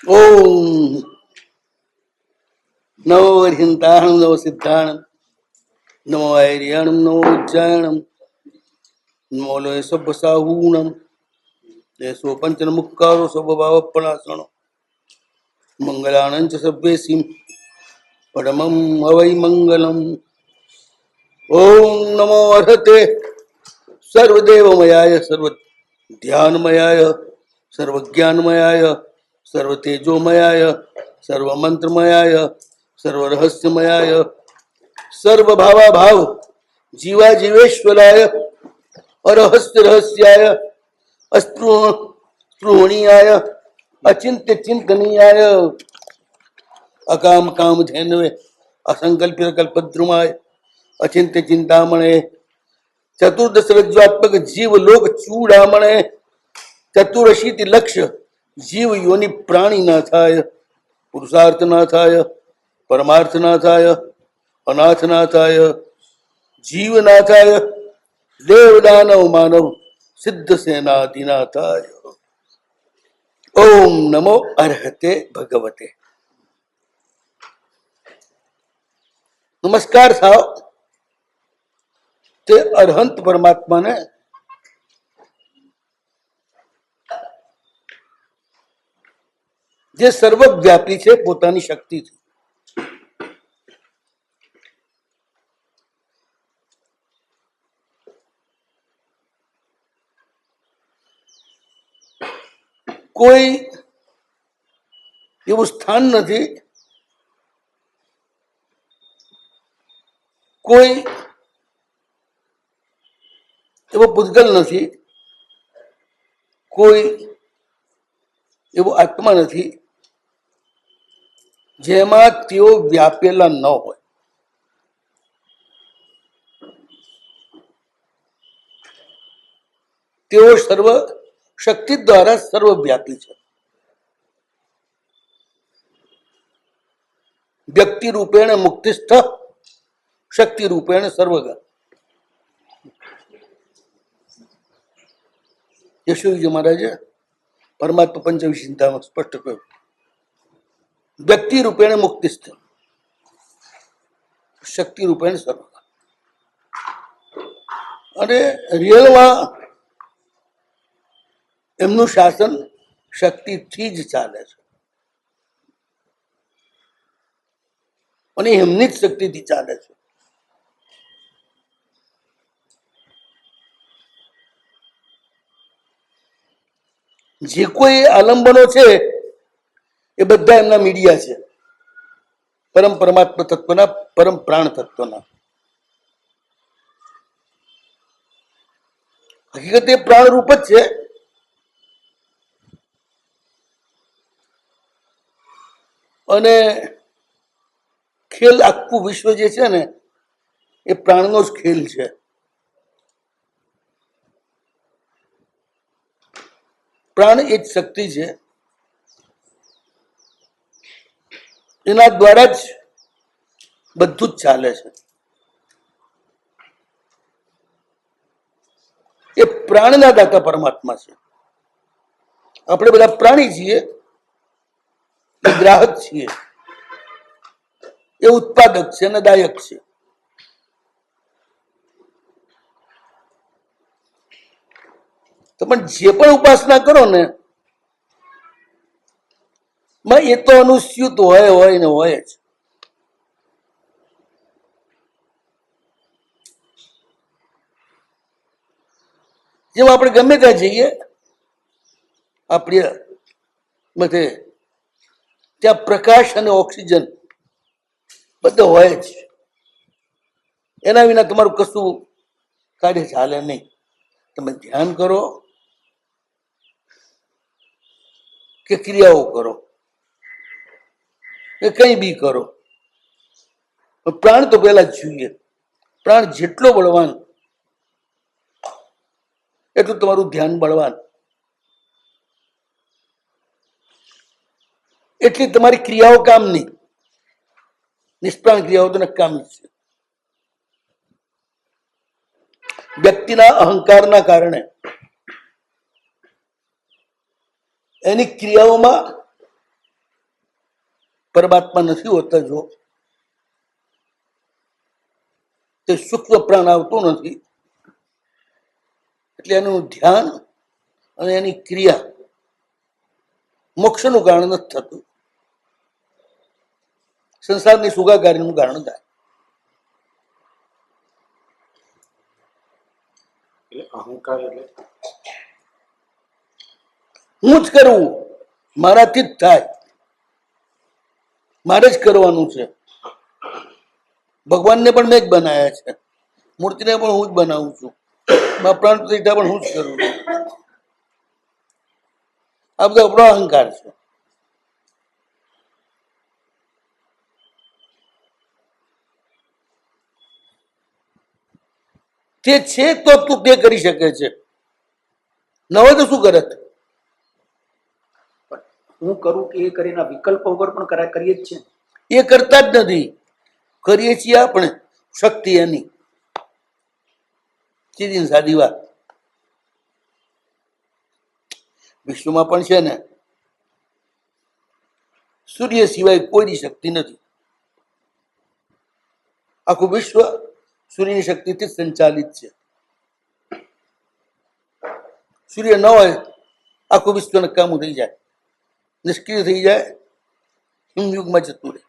ओम नमो हरिहंताणं नमो सिद्धाणं नमो ऐर्याणं नमो उज्जायणं नमो लय सब्बसाहूणं येषु पञ्चनमुक्कारो स्वभावपणासणं मङ्गलानं च सब्बेसिं परमं हवै मङ्गलम्। ओम नमो अर्हते सर्वदेवमयाय सर्वध्यानमयाय सर्वज्ञानमयाय सर्वतेजोमयाय सर्वमंत्रमयाय सर्वरहस्यमयाय सर्वभावाभाव जीवा जीवेश्वराय अरहस्य रहस्याय अस्पृह स्पृहणीयाय अचिंत्य चिंतनीयाय अकाम काम धेनवे असंकल्पित कल्पद्रुमाय अचिंत्य चिंतामणे चतुर्दश रज्ज्वात्मक जीव लोक चूड़ामणे चतुरशीति लक्ष्य जीव योनि प्राणीनाथाय पुरुषार्थनाथाय परमार्थनाथाय अनाथनाथाय जीवनाथाय देवदानव मानव सिद्ध सेनाधिनाथाय ओम नमो अर्हते भगवते। नमस्कार साहब ते अरहंत परमात्मा ने જે સર્વવ્યાપી છે પોતાની શક્તિથી કોઈ એવું સ્થાન નથી, કોઈ એવો પૂતગલ નથી, કોઈ એવો આત્મા નથી જેમાં તેઓ વ્યાપેલા ન હોય. તેઓ સર્વ શક્તિ દ્વારા સર્વવ્યાપી છે. વ્યક્તિ રૂપેણ મુક્તિસ્થ શક્તિ રૂપેણ સર્વગા. યશુજી મહારાજે પરમાત્મા પંચવિંશિતામાં સ્પષ્ટ કહ્યું, વ્યક્તિ રૂપેણ મુક્તિસ્થ શક્તિ રૂપેણ સર્વગા. અને રિયલમાં એમનું શાસન શક્તિથી જ ચાલે છે અને એમની જ શક્તિથી ચાલે છે. જે કોઈ આલંબનો છે એ બધા એમના મીડિયા છે, પરમ પરમાત્મા તત્વના, પરમ પ્રાણ તત્વના. હકીકત એ પ્રાણ રૂપ જ છે, અને ખેલ આખું વિશ્વ જે છે ને એ પ્રાણનો જ ખેલ છે. પ્રાણ એ જ શક્તિ છે, એના દ્વારા જ બધું જ ચાલે છે. એ પ્રાણના દાતા પરમાત્મા છે. આપણે બધા પ્રાણી છીએ, એ ગ્રાહક છીએ, એ ઉત્પાદક છે અને દાયક છે. તો પણ જે પણ ઉપાસના કરો ને એ તો અનુસ્યુત હોય ને હોય જ. જેમ આપણે ગમે ત્યાં જઈએ આપણે બધે ત્યાં પ્રકાશ અને ઓક્સિજન બધું હોય જ. એના વિના તમારું કશું કાર્ય ચાલે નહીં. તમે ધ્યાન કરો કે ક્રિયાઓ કરો કે કઈ બી કરો, પ્રાણ તો પહેલા જ જોઈએ. પ્રાણ જેટલો બળવાન એટલું તમારું ધ્યાન બળવાન, એટલી તમારી ક્રિયાઓ કામની. નિષ્પ્રાણ ક્રિયાઓ તો નકામી છે. વ્યક્તિના અહંકારના કારણે એની ક્રિયાઓમાં પરમાત્મા નથી હોતા, જો તે સૂક્ષ્મ પ્રાણ આવતો નથી, એટલે એનું ધ્યાન અને એની ક્રિયા મોક્ષનું કારણ નથી થતું, સંસારની સુખાકારીનું કારણ થાય. અહંકાર એટલે હું જ કરવું, મારાથી જ થાય, મારે જ કરવાનું છે. ભગવાનને પણ મેં જ બનાવ્યા છે, મૂર્તિને પણ હું જ બનાવું છું, પ્રાણ પ્રતિષ્ઠા પણ હું જ કરું છું. આ બધો આપણો અહંકાર છે. તે છે તો તું તે કરી શકે છે, ન હોય તો શું કરત? હું કરું કે એ કરીને વિકલ્પ વગર પણ કરીએ જ છે. એ કરતા જ નથી, કરીએ છીએ આપણે, શક્તિ એની. સીધી ને સાદી વાત. વિશ્વમાં પણ છે ને, સૂર્ય સિવાય કોઈની શક્તિ નથી. આખું વિશ્વ સૂર્યની શક્તિથી સંચાલિત છે. સૂર્ય ન હોય આખું વિશ્વ નકામું થઈ જાય, નિષ્ક્રિય થઈ જાય, હિમયુગમાં જતું રહે.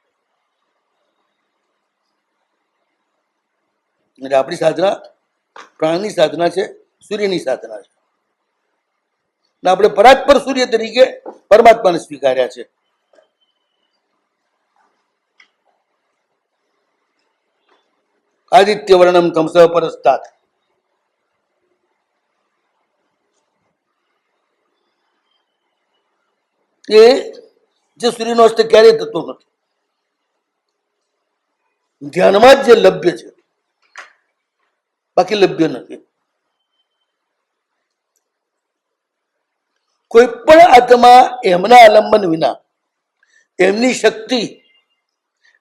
એટલે આપણી સાધના પ્રાણની સાધના છે, સૂર્યની સાધના છે. આપણે પરાત્પર સૂર્ય તરીકે પરમાત્માને સ્વીકાર્યા છે. આદિત્ય વર્ણમ તમસ પરસ્તાત. એ જે સૂર્યનો અસ્ત ક્યારેય થતો નથી, ધ્યાનમાં જ જે લભ્ય છે, બાકી લભ્ય નથી. કોઈ પણ આત્મા એમના આલંબન વિના, એમની શક્તિ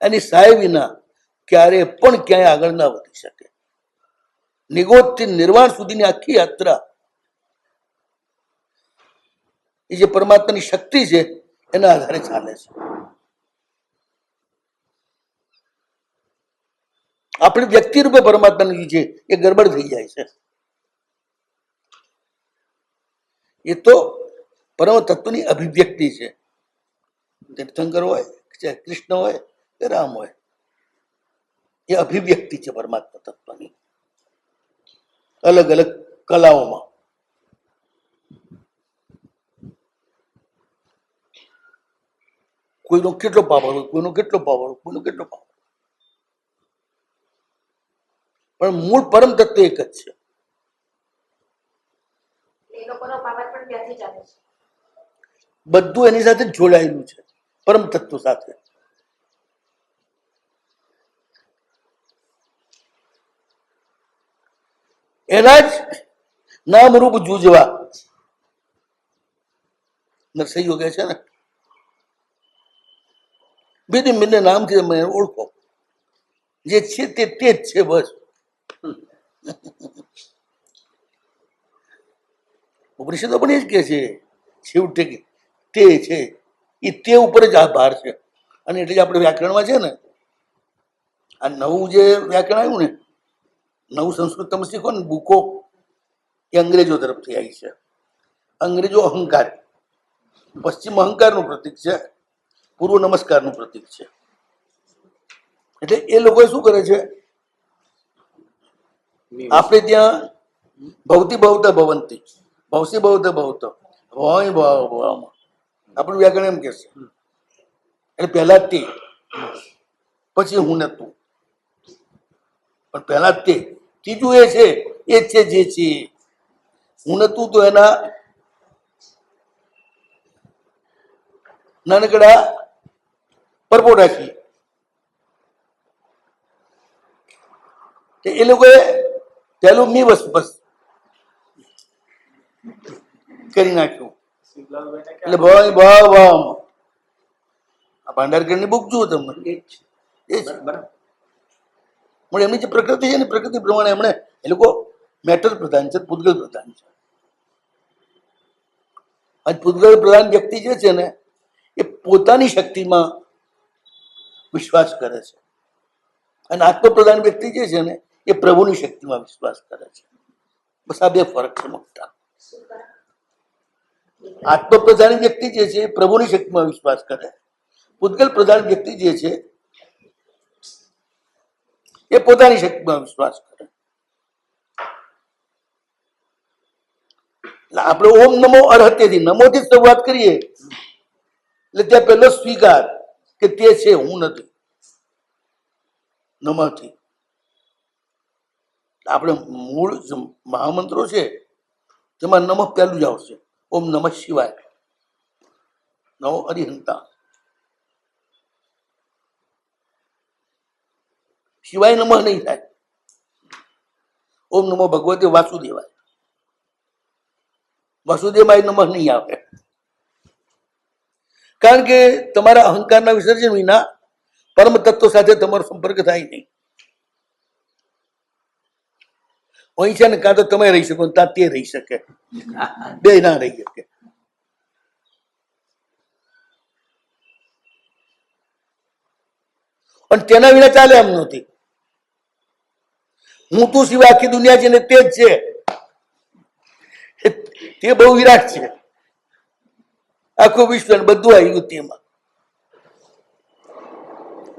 એની સહાય વિના ક્યારે પણ ક્યાંય આગળ ના વધી શકે. નિગોદથી નિર્વાણ સુધીની આખી યાત્રા એ જે પરમાત્માની શક્તિ છે એના આધારે ચાલે છે. આપણે વ્યક્તિ રૂપે પરમાત્માની છે એ ગડબડ થઈ જાય છે. એ તો પરમ તત્વની અભિવ્યક્તિ છે. તીર્થંકર હોય કે કૃષ્ણ હોય કે રામ હોય, એ અભિવ્યક્તિ છે પરમાત્મા તત્વની અલગ અલગ કલાઓમાં. કોઈનો કેટલો પાવર હોય, કોઈનો કેટલો પાવર હોય, કોઈનો કેટલો પાવર, પણ મૂળ પરમ તત્વ એક જ છે. બધું એની સાથે જોડાયેલું છે, પરમ તત્વ સાથે. એના જ નામરૂપ જૂજવા નરસૈયો કહે છે ને, ભિન્ન ભિન્ન નામથી તમે ઓળખો, જે છે તે જ છે બસ. ઉપનિષદો પણ એ જ કે છે છેવટે કે તે છે, એ તે ઉપર જ આભાર છે. અને એટલે જ આપણે વ્યાકરણમાં છે ને, આ નવું જે વ્યાકરણ આવ્યું ને, નવું સંસ્કૃત તમે શીખો ને બુકો, એ અંગ્રેજો તરફથી આવી છે. અંગ્રેજો અહંકાર, પશ્ચિમ અહંકારનું પ્રતીક છે, પૂર્વ નમસ્કારનું પ્રતીક છે. એટલે એ લોકો શું કરે છે, આપણે ત્યાં ભવતી ભવતા ભવંતી, ભવસી ભવતા ભવતો, ભવાય ભવામાં આપણું વ્યાકરણ એમ કે છે. એટલે પહેલા તે, પછી હું ને તું, પણ પહેલા તે, ત્રીજું એ છે, એ છે જે છે. હું ને તું તો એના નાનકડા પરપો રાખી. એ લોકોએ પેલું મી બસ બસ કરી નાખ્યું. એટલે ભાઈ ભાવ ભાવ આ ભાંડારકરની બુક જુઓ તમને, એ જ પણ એમની જે પ્રકૃતિ છે ને, પ્રકૃતિ પ્રમાણે એમણે એ લોકો મેટર પ્રધાન છે, પૂતગલ પ્રધાન છે. આ પૂતગલ પ્રધાન વ્યક્તિ જે છે ને, એ પોતાની શક્તિમાં વિશ્વાસ કરે છે. અને આત્મપ્રધાન વ્યક્તિ જે છે ને એ પ્રભુની શક્તિમાં વિશ્વાસ કરે છે. બસ આ બે ફરક છે મોટા. આત્મપ્રધાન વ્યક્તિ જે છે એ પ્રભુની શક્તિમાં વિશ્વાસ કરે. પૂતગલ પ્રધાન વ્યક્તિ જે છે એ પોતાની શક્તિમાં વિશ્વાસ કરે. એટલે આપણે ઓમ નમો અર્હતેથી નમોથી શરૂઆત કરીએ એટલે ત્યાં પહેલો સ્વીકાર કે તે છે, હું નથી. નમઃથી આપણે મૂળ મહામંત્રો છે તેમાં નમઃ પહેલું જ આવશે. ઓમ નમઃ શિવાય, નમો અરિહંતા. શિવાય નમઃ નહીં થાય. ઓમ નમો ભગવતે વાસુદેવાય, વાસુદેવાય નમઃ નહીં આવે. કારણ કે તમારા અહંકારના વિસર્જન વિના પરમ તત્વ સાથે તમારો સંપર્ક થાય નહીં. અહીં છે ને કાં તો તમે રહી શકો ત્યાં તે રહી શકે, બે ના રહી શકે. અને તેના વિના ચાલે એમ નથી. હું તું સિવાય આખી દુનિયા છે ને તે જ છે, તે બહુ વિરાટ છે. આખું વિશ્વ બધું આવી ગયું તેમાં.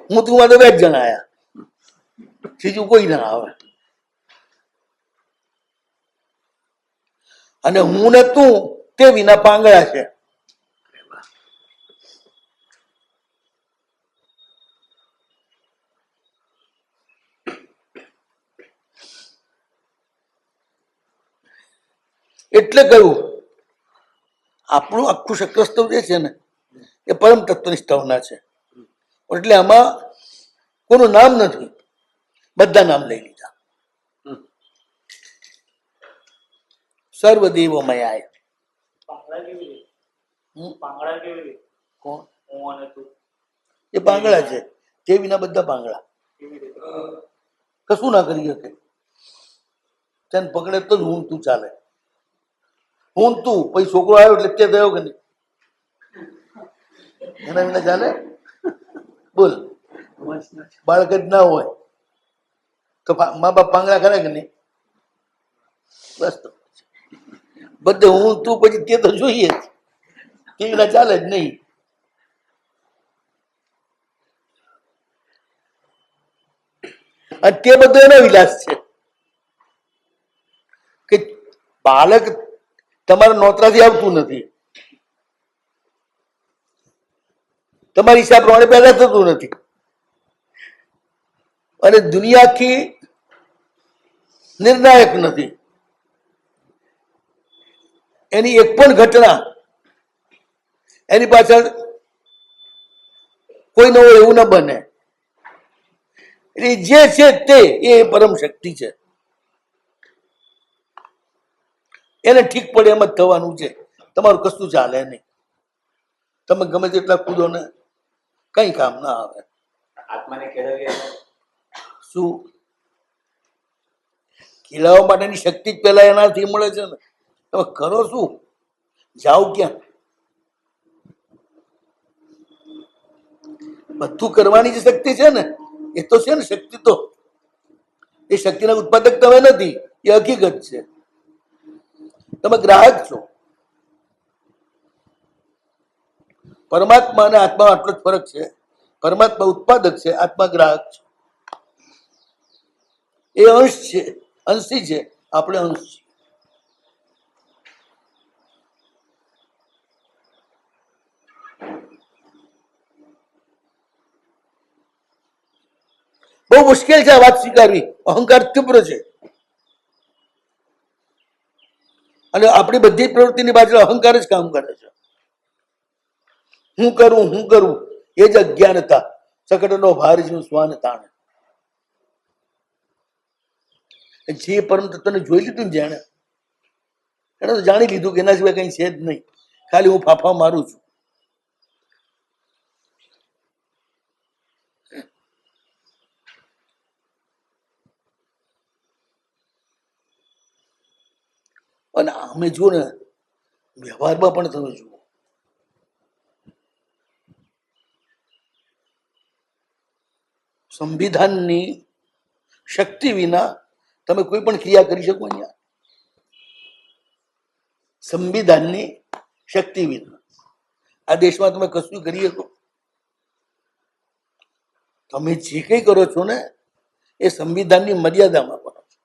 હું તું માં તો બે જ જણા આયા, બીજું કોઈ ના આવે. અને હું ને તું તે વિના પાંગળા છે. એટલે કહ્યું આપણું આખું શક્રસ્તવ જે છે ને એ પરમ તત્વની સ્થાપના છે. એટલે આમાં કોનું નામ નથી, બધા નામ લઈ લીધા. સર્વદેવ મયાય. કોણ? એ પાંગળા છે, તે વિના બધા પાંગળા. કશું ના કરી શકે. તેને પકડે તો જ હું તું ચાલે. હું તું પછી છોકરો આવ્યો એટલે તે થયો કે નહીં, એના વિના ચાલે? બોલ, બાળક જ ના હોય તો મા બાપ પાંગળા કરે કે નહીં? બસ તો બધે હું તું પછી તે તો જોઈએ જ, તે વિના ચાલે જ નહીં. અને તે બધો એનો વિલાસ છે કે બાળક તમારા નોતરાથી આવતું નથી, તમારી હિસાબ પ્રમાણે પેદા થતું નથી. અને દુનિયા આખી નિર્ણાયક નથી. એની એક પણ ઘટના એની પાછળ કોઈ ન હોય એવું ન બને. એટલે જે છે તે એ પરમ શક્તિ છે. એને ઠીક પડે એમ જ થવાનું છે. તમારું કશું ચાલે નહીં. તમે ગમે તેટલા કૂદો ને કઈ કામ ના આવે. આત્માને કેળવીએ શું કેળવવા માટેની શક્તિ જ પેલા એનાથી મળે છે ને. તમે કરો શું? જાઓ ક્યાં? બધું કરવાની જે શક્તિ છે ને એ તો છે ને શક્તિ. તો એ શક્તિના ઉત્પાદક તમે નથી, એ હકીકત છે. તમે ગ્રાહક છો. પરમાત્મા અને આત્મા આટલો જ ફરક છે. પરમાત્મા ઉત્પાદક છે, આત્મા ગ્રાહક છે. એ અંશ છે, અંશી છે, આપણે અંશ છીએ. બહુ મુશ્કેલ છે આ વાત સ્વીકારવી. અહંકાર તીવ્ર છે અને આપણી બધી પ્રવૃત્તિની પાછળ અહંકાર જ કામ કરે છે. હું કરું એ જ અજ્ઞાનતા, સકટનો ભાર જેવું શ્વાન તાણ. જે પરમ તત્વને જોઈ લીધું ને જાણે, એને તો જાણી લીધું કે એના સિવાય કઈ છે જ નહીં, ખાલી હું ફાફા મારું છું. અને અમે જુઓ ને વ્યવહારમાં પણ તમે જુઓ, સંવિધાનની શક્તિ વિના તમે કોઈ પણ ક્રિયા કરી શકો અહીંયા? સંવિધાનની શક્તિ વિના આ દેશમાં તમે કશું કરી શકો? તમે જે કંઈ કરો છો ને એ સંવિધાનની મર્યાદામાં કરો છો.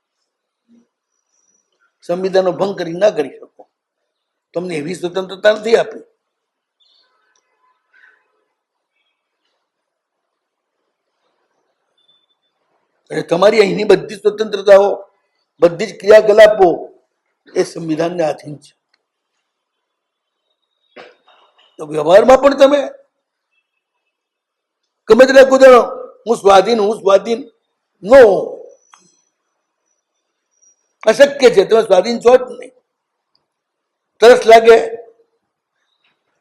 સંવિધાનનો ભંગ કરી ના કરી શકો. તમને એવી સ્વતંત્રતા નથી આપી. અને તમારી અહીંની બધી સ્વતંત્રતાઓ, બધી જ ક્રિયાકલાપો એ સંવિધાનને આધીન છે. તો વ્યવહારમાં પણ તમે ગમે તેટલા કૂદો, હું સ્વાધીન, નો, અશક્ય છે. તમે સ્વાધીન છો જ નહીં. તરસ લાગે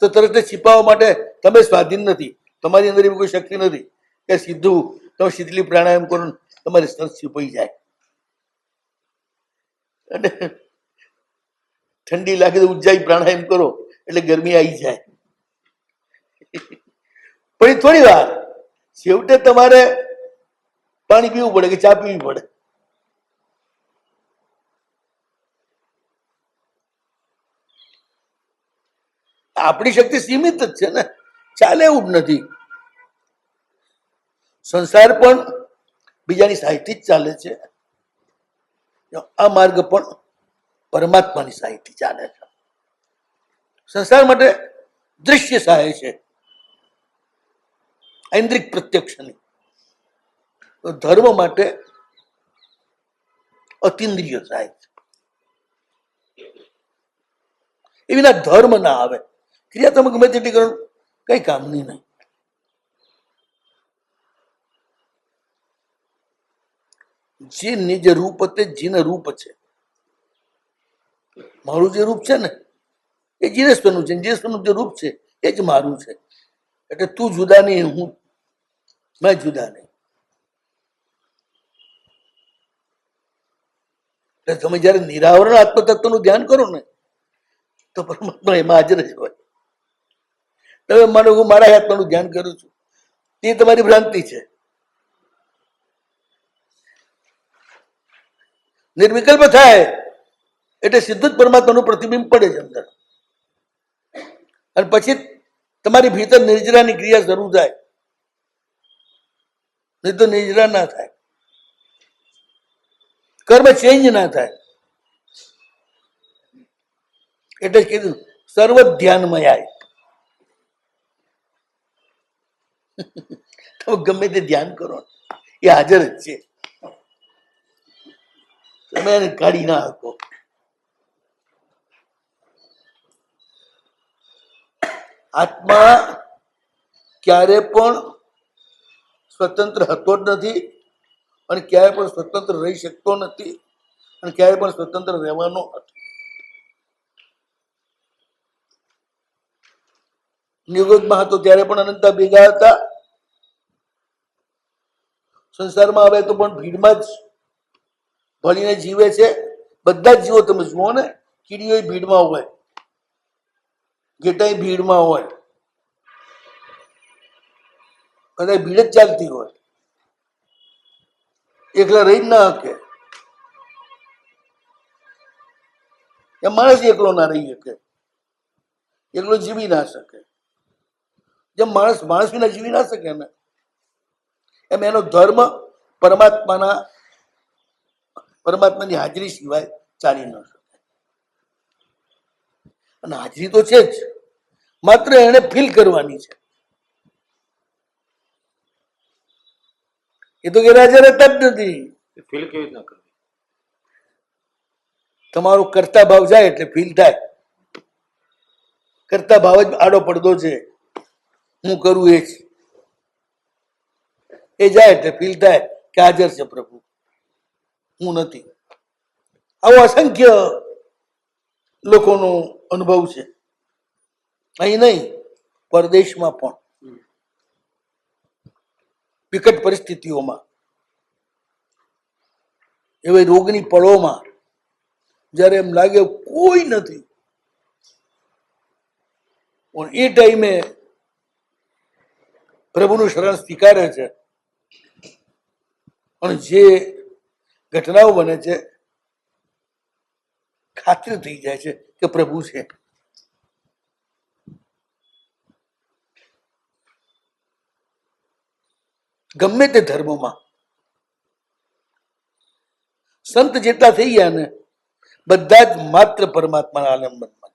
તો તરસને छिपाવવા માટે તમે સ્વાધીન નથી. તમારી અંદર એવી કોઈ શક્તિ નથી કે સીધું તમે શીતલી પ્રાણાયામ કરો, તમારી તરસ છીપાઈ જાય. અને ઠંડી લાગે તો ઉજ્જાઈ પ્રાણાયામ કરો એટલે ગરમી આવી જાય. પણ એ થોડી વાર, છેવટે તમારે પાણી પીવું પડે કે ચા પીવી પડે. આપણી શક્તિ સીમિત જ છે ને, ચાલે એવું જ નથી. સંસાર પણ બીજાની સહાયથી જ ચાલે છે. આ માર્ગ પણ પરમાત્માની સહાયથી ચાલે છે. સંસાર માટે દૃશ્ય સહાય છે, ઐન્દ્રિક પ્રત્યક્ષની. ધર્મ માટે અતિન્દ્રિય સહાય છે. એ વિના ધર્મ ના આવે. ક્રિયા તમે ગમે તેટલી કરો, કઈ કામની નહીં. જે નિજ રૂપ તે જીન રૂપ છે. મારું જે રૂપ છે ને એ જીનેશ્વરનું છે. જીનેશ્વરનું જે રૂપ છે એ જ મારું છે. એટલે તું જુદા નહીં, મેં જુદા નહીં. એટલે તમે જયારે નિરાવરણ આત્મતત્વનું ધ્યાન કરો ને તો પરમાત્મા એમાં હાજર જ હોય. તમે માનો હું મારા આત્માનું ધ્યાન કરું છું, તે તમારી ભ્રાંતિ છે. નિર્વિકલ્પ થાય એટલે સીધું જ પરમાત્માનું પ્રતિબિંબ પડે છે અંદર. અને પછી તમારી ભીતર નિર્જરાની ક્રિયા શરૂ થાય. નહીં તો નિર્જરા ના થાય, કર્મ ચેન્જ ના થાય. એટલે જ કીધું સર્વ ધ્યાનમય. તમે ગમે તે ધ્યાન કરો એ હાજર જ છે. તમે એને કાઢી ના શકો. આત્મા ક્યારે પણ સ્વતંત્ર હતો જ નથી અને ક્યારે પણ સ્વતંત્ર રહી શકતો નથી અને ક્યારે પણ સ્વતંત્ર રહેવાનો હતો. નિવૃત્તમાં હતો ત્યારે પણ અનંતા ભેગા હતા. સંસારમાં આવે તો પણ ભીડમાં જ ભળીને જીવે છે. બધા જ જીવો તમે જુઓ ને, કીડીઓ ભીડમાં હોય, ઘેટાઈ ભીડમાં હોય, બધા ભીડ જ ચાલતી હોય. એકલા રહી જ ના શકે. એ માણસ એકલો ના રહી શકે, એકલો જીવી ના શકે. જેમ માણસ વિના જીવી ના શકે ને, એમ એનો ધર્મ પરમાત્માની હાજરી સિવાય ચાલી ન શકે. અને હાજરી તો છે જ, માત્ર એને ફીલ કરવાની છે. એ તો ગેરહાજર હતા જ નથી. ફીલ કેવી રીતના કરવી? તમારો કરતા ભાવ જાય એટલે ફીલ થાય. કરતા ભાવ જ આડો પડદો છે. હું કરું એ જ, એ જાય એટલે ફીલ થાય કે હાજર છે પ્રભુ, હું નથી. આવો અસંખ્ય લોકોનો અનુભવ છે. અહીં નહીં, પરદેશમાં પણ વિકટ પરિસ્થિતિઓમાં, એવી રોગની પળોમાં જ્યારે એમ લાગે કોઈ નથી, પણ એ ટાઈમે પ્રભુનું શરણ સ્વીકારે છે અને જે ઘટનાઓ બને છે ખાતરી થઈ જાય છે કે પ્રભુ છે. ગમે તે ધર્મમાં સંત જેટલા થઈ ગયા ને બધા જ માત્ર પરમાત્માના આલંબનમાં.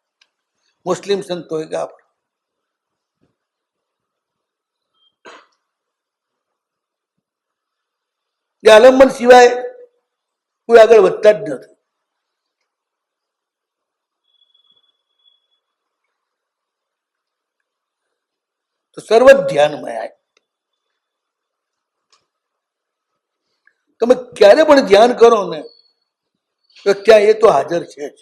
મુસ્લિમ સંત હોય કે આપણે, એ આલંબન સિવાય કોઈ આગળ વધતા જ નથી. તો સર્વ ધ્યાનમય. તમે ક્યારે પણ ધ્યાન કરો ને તો ત્યાં એ તો હાજર છે જ.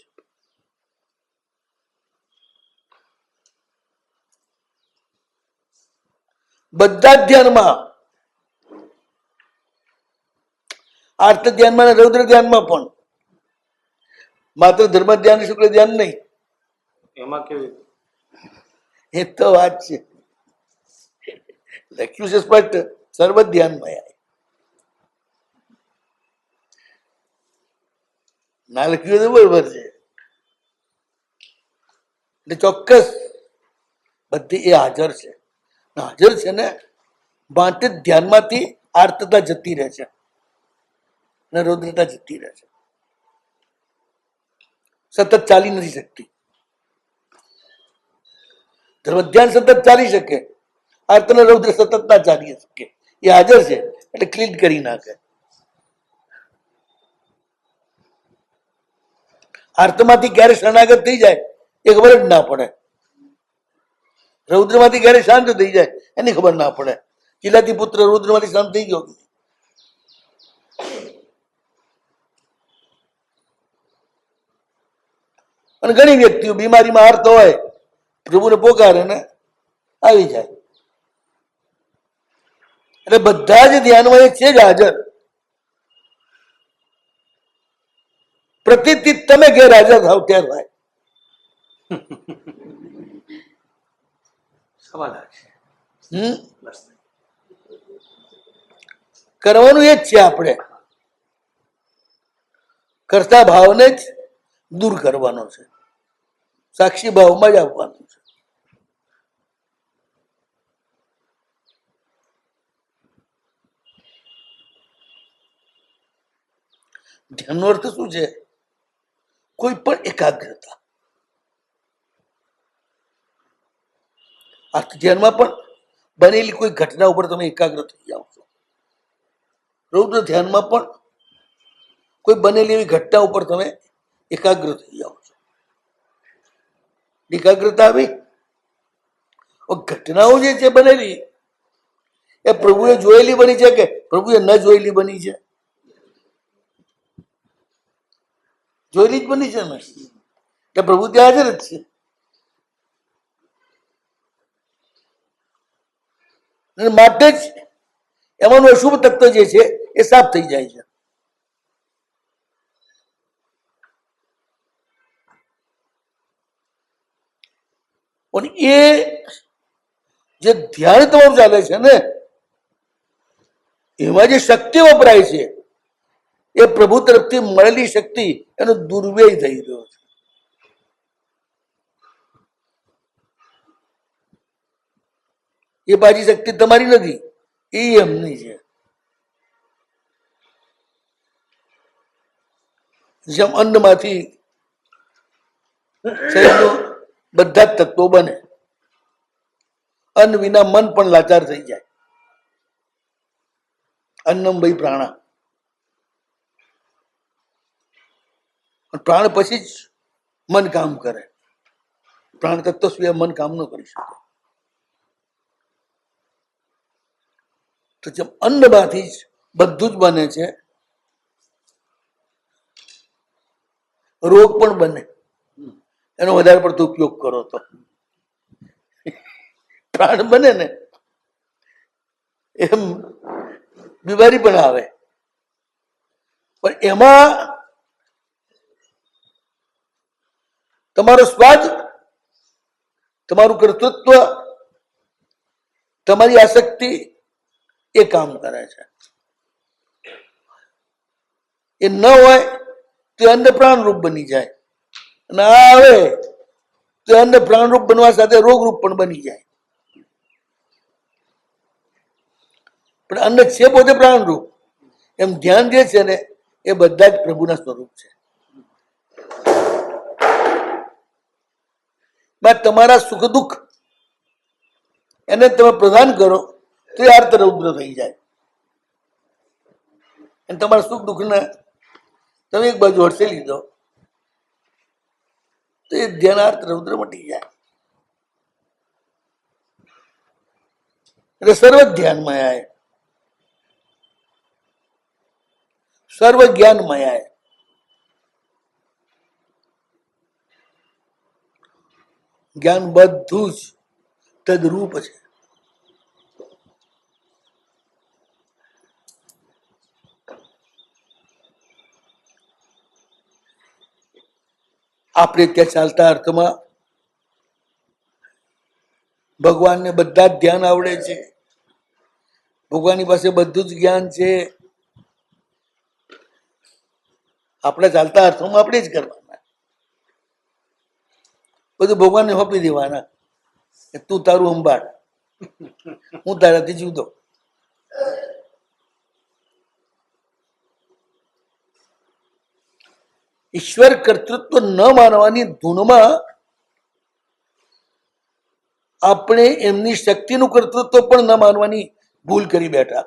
બધા જ ધ્યાનમાં, આર્ત ધ્યાનમાં અને રૌદ્ર ધ્યાનમાં પણ, માત્ર ધર્મ ધ્યાન શુક્લ ધ્યાન નહીં. એમાં કેવી એ તો વાત છે, લખ્યું છે સ્પષ્ટ, સર્વ ધ્યાનમાં. ના લખ્યું તો બરોબર છે. એટલે ચોક્કસ બધી એ હાજર છે. હાજર છે ને માટે ધ્યાનમાંથી આર્તતા જતી રહે છે અને રૌદ્રતા જતી રહે છે. સતત ચાલી નથી શકતી. ધર્મ ધ્યાન સતત ચાલી શકે, આર્ત અને રૌદ્ર સતત ના ચાલી શકે. એ હાજર છે એટલે ક્લીન કરી નાખે. આર્તમાંથી ક્યારે શરણાગત થઈ જાય એ ખબર જ ના પડે. રૌદ્રમાંથી ક્યારે શાંત થઈ જાય એની ખબર ના પડે. કિલાતી પુત્ર રૌદ્રમાંથી શાંત થઈ ગયો. અને ઘણી વ્યક્તિઓ બીમારીમાં આર્ત હોય, પ્રભુને પોકારે ને આવી જાય. એટલે બધા જ ધ્યાનમાં એ છે જ હાજર. પ્રતિથી તમે ગેરહાજર થાવ ત્યારે થાય. સમાધાન છે. બસ. કરવાનું એ જ છે. આપણે કરતા ભાવને જ દૂર કરવાનો છે, સાક્ષી ભાવમાં જ આવવાનું છે. ધ્યાનનો અર્થ શું છે? કોઈ પણ એકાગ્રતા. આ ધ્યાનમાં પણ બનેલી કોઈ ઘટના ઉપર તમે એકાગ્ર થઈ જાઓ છો. રૌદ્ર ધ્યાનમાં પણ કોઈ બનેલી એવી ઘટના ઉપર તમે એકાગ્ર થઈ જાઓ છો. એકાગ્રતા આવી. ઘટનાઓ જે છે બનેલી એ પ્રભુએ જોયેલી બની છે કે પ્રભુએ ન જોયેલી બની છે? જોયેલી જ બની છે ને, કે પ્રભુ ત્યાં હાજર જ છે. માટે જ એમાંનું અશુભ તત્વ જે છે એ સાફ થઈ જાય છે. પણ એ જે ધ્યાન તમારું ચાલે છે ને એમાં જે શક્તિ વપરાય છે એ પ્રભુ તરફથી મળેલી શક્તિ એનો દુર્વ્યય થઈ રહ્યો છે. એ પાછી શક્તિ તમારી નથી, એ એમની છે. જેમ અન્નમાંથી શરીરનો બધા જ તત્વો બને, અન્ન વિના મન પણ લાચાર થઈ જાય. અન્નમ ભાઈ પ્રાણા, પ્રાણ પછી જ મન કામ કરે. પ્રાણ તત્વ સિવાય મન કામ ન કરી શકે. તો જેમ અન્નમાંથી જ બધું જ બને છે, રોગ પણ બને એનો વધારે પડતો ઉપયોગ કરો તો. પ્રાણ બને ને એમ બીમારી પણ આવે. પણ એમાં તમારો સ્વાદ, તમારું કર્તૃત્વ, તમારી આસક્તિ એ કામ કરે છે. એ ન હોય તો એ અન્ન પ્રાણરૂપ બની જાય, અને આ આવે તો અન્ન પ્રાણરૂપ બનવા સાથે રોગરૂપ પણ બની જાય. પણ અન્ન છે પોતે પ્રાણરૂપ. એમ ધ્યાન જે છે ને એ બધા જ પ્રભુના સ્વરૂપ છે. તમારા સુખ દુઃખ એને તમે પ્રદાન કરો તો એ આર્ત રૌદ્ર થઈ જાય, અને તમારા સુખ દુઃખને તમે એક બાજુ હડસી લીધો તો એ ધ્યાનાર્થ રૌદ્ર મટી જાય. એટલે સર્વ ધ્યાનમયાય, સર્વ જ્ઞાનમયાય. જ્ઞાન બધું જ તદરૂપ છે. આપણે ત્યાં ચાલતા અર્થમાં ભગવાનને બધા જ ધ્યાન આવડે છે, ભગવાનની પાસે બધું જ જ્ઞાન છે. આપણે ચાલતા અર્થોમાં આપણે જ કરવાના, બધું ભગવાનને સોંપી દેવાના. તું તારું સંભાળ, હું તારાથી જુદો. ઈશ્વર કર્તૃત્વ ન માનવાની ધૂનમાં આપણે એમની શક્તિનું કર્તૃત્વ પણ ન માનવાની ભૂલ કરી બેઠા.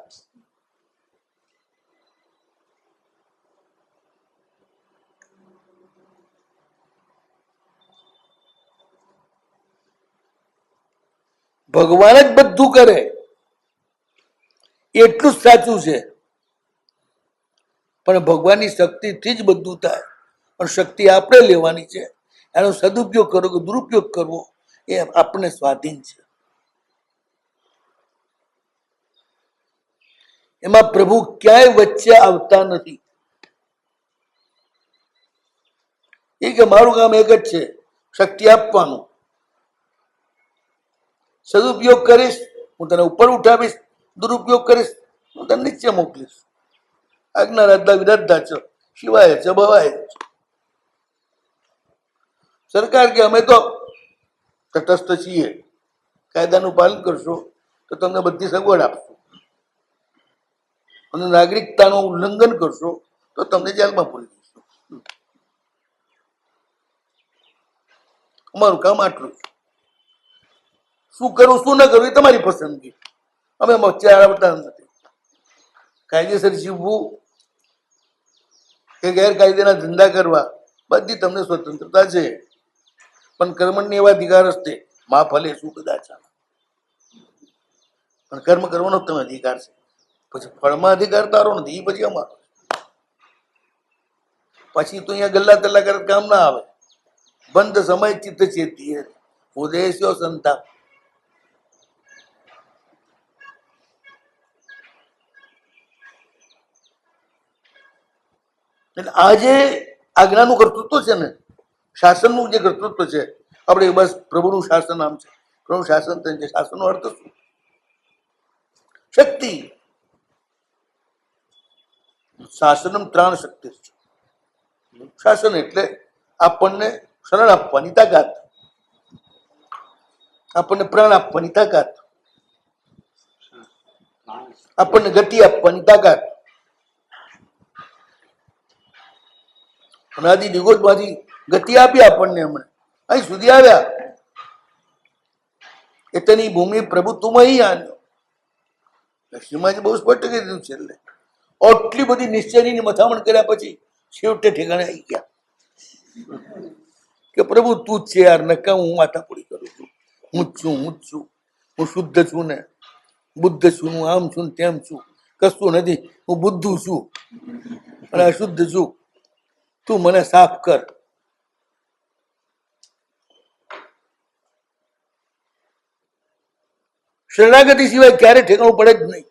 ભગવાન જ બધું કરે એટલું જ સાચું છે, પણ ભગવાનની શક્તિથી જ બધું થાય. પણ શક્તિ આપણે લેવાની છે, એનો સદુપયોગ કરો કે દુરુપયોગ કરવો એ આપણને સ્વાધીન છે. એમાં પ્રભુ ક્યાંય વચ્ચે આવતા નથી. એ કે મારું કામ એક જ છે, શક્તિ આપવાનું. સદુપયોગ કરીશ હું તને ઉપર ઉઠાવીશ, દુરુપયોગ કરીશ હું તને નીચે મોકલીશ. આજ્ઞા રાધા વિરાધા છે, શિવાય છે, ભવાય છે. સરકાર કે અમે તો તટસ્થ છીએ, કાયદાનું પાલન કરશો તો તમને બધી સગવડ આપશો, અને નાગરિકતાનું ઉલ્લંઘન કરશો તો તમને જેલમાં પૂરી દઈશું. અમારું કામ આટલું. શું કરવું શું ન કરવું એ તમારી પસંદગી, અમે વચ્ચે આવતા નથી. કાયદેસર જીવવું કે ગેરકાયદેના ધંધા કરવા બધી તમને સ્વતંત્રતા છે, પણ કર્મણ્ય એવા અધિકાર હસ્તે મા ફલે શું કદાચ. પણ કર્મ કરવાનો તમે અધિકાર છે, પછી ફળમાં અધિકાર તારો નથી, એ પછી અમારો. પછી તો અહીંયા ગલ્લા તલ્લા કરે કામ ના આવે. બંધ સમય ચિત્ત ચેતી ઉદેશ્યો સંતાપ. આ જે આજ્ઞાનું કર્તૃત્વ છે ને, શાસનનું જે કર્તૃત્વ છે, આપણે બસ પ્રભુનું શાસન નામ છે, પ્રભુ શાસન છે. શાસનનો અર્થ શું? શક્તિ. શાસનમ ત્રાણ શક્તિ છે. શાસન એટલે આપણને શરણ આપવાની તાકાત, આપણને પ્રાણ આપવાની તાકાત, આપણને ગતિ આપવાની તાકાત. અનાદિ દિગોદમાંથી ગતિ આપી આપણને, હમણાં અહીં સુધી આવ્યા. એતની ભૂમિ પ્રભુત્વ અહીં આન્યો. લક્ષ્મીમાજી બહુ સ્પષ્ટ કરી દીધું છે. એટલે આટલી બધી નિશ્ચયની મથામણ કર્યા પછી છેવટે ઠેકાણે આવી ગયા કે પ્રભુ તું જ છે યાર, નકા હું માથાકૂડી કરું છું. હું જ છું, હું જ છું, હું શુદ્ધ છું ને બુદ્ધ છું, હું આમ છું ને તેમ છું, કશું નથી, હું બુદ્ધુ છું અને અશુદ્ધ છું. તું મને સાફ કર. શરણાગતિ સિવાય ક્યારે ઠેકાણું પડે જ નહીં.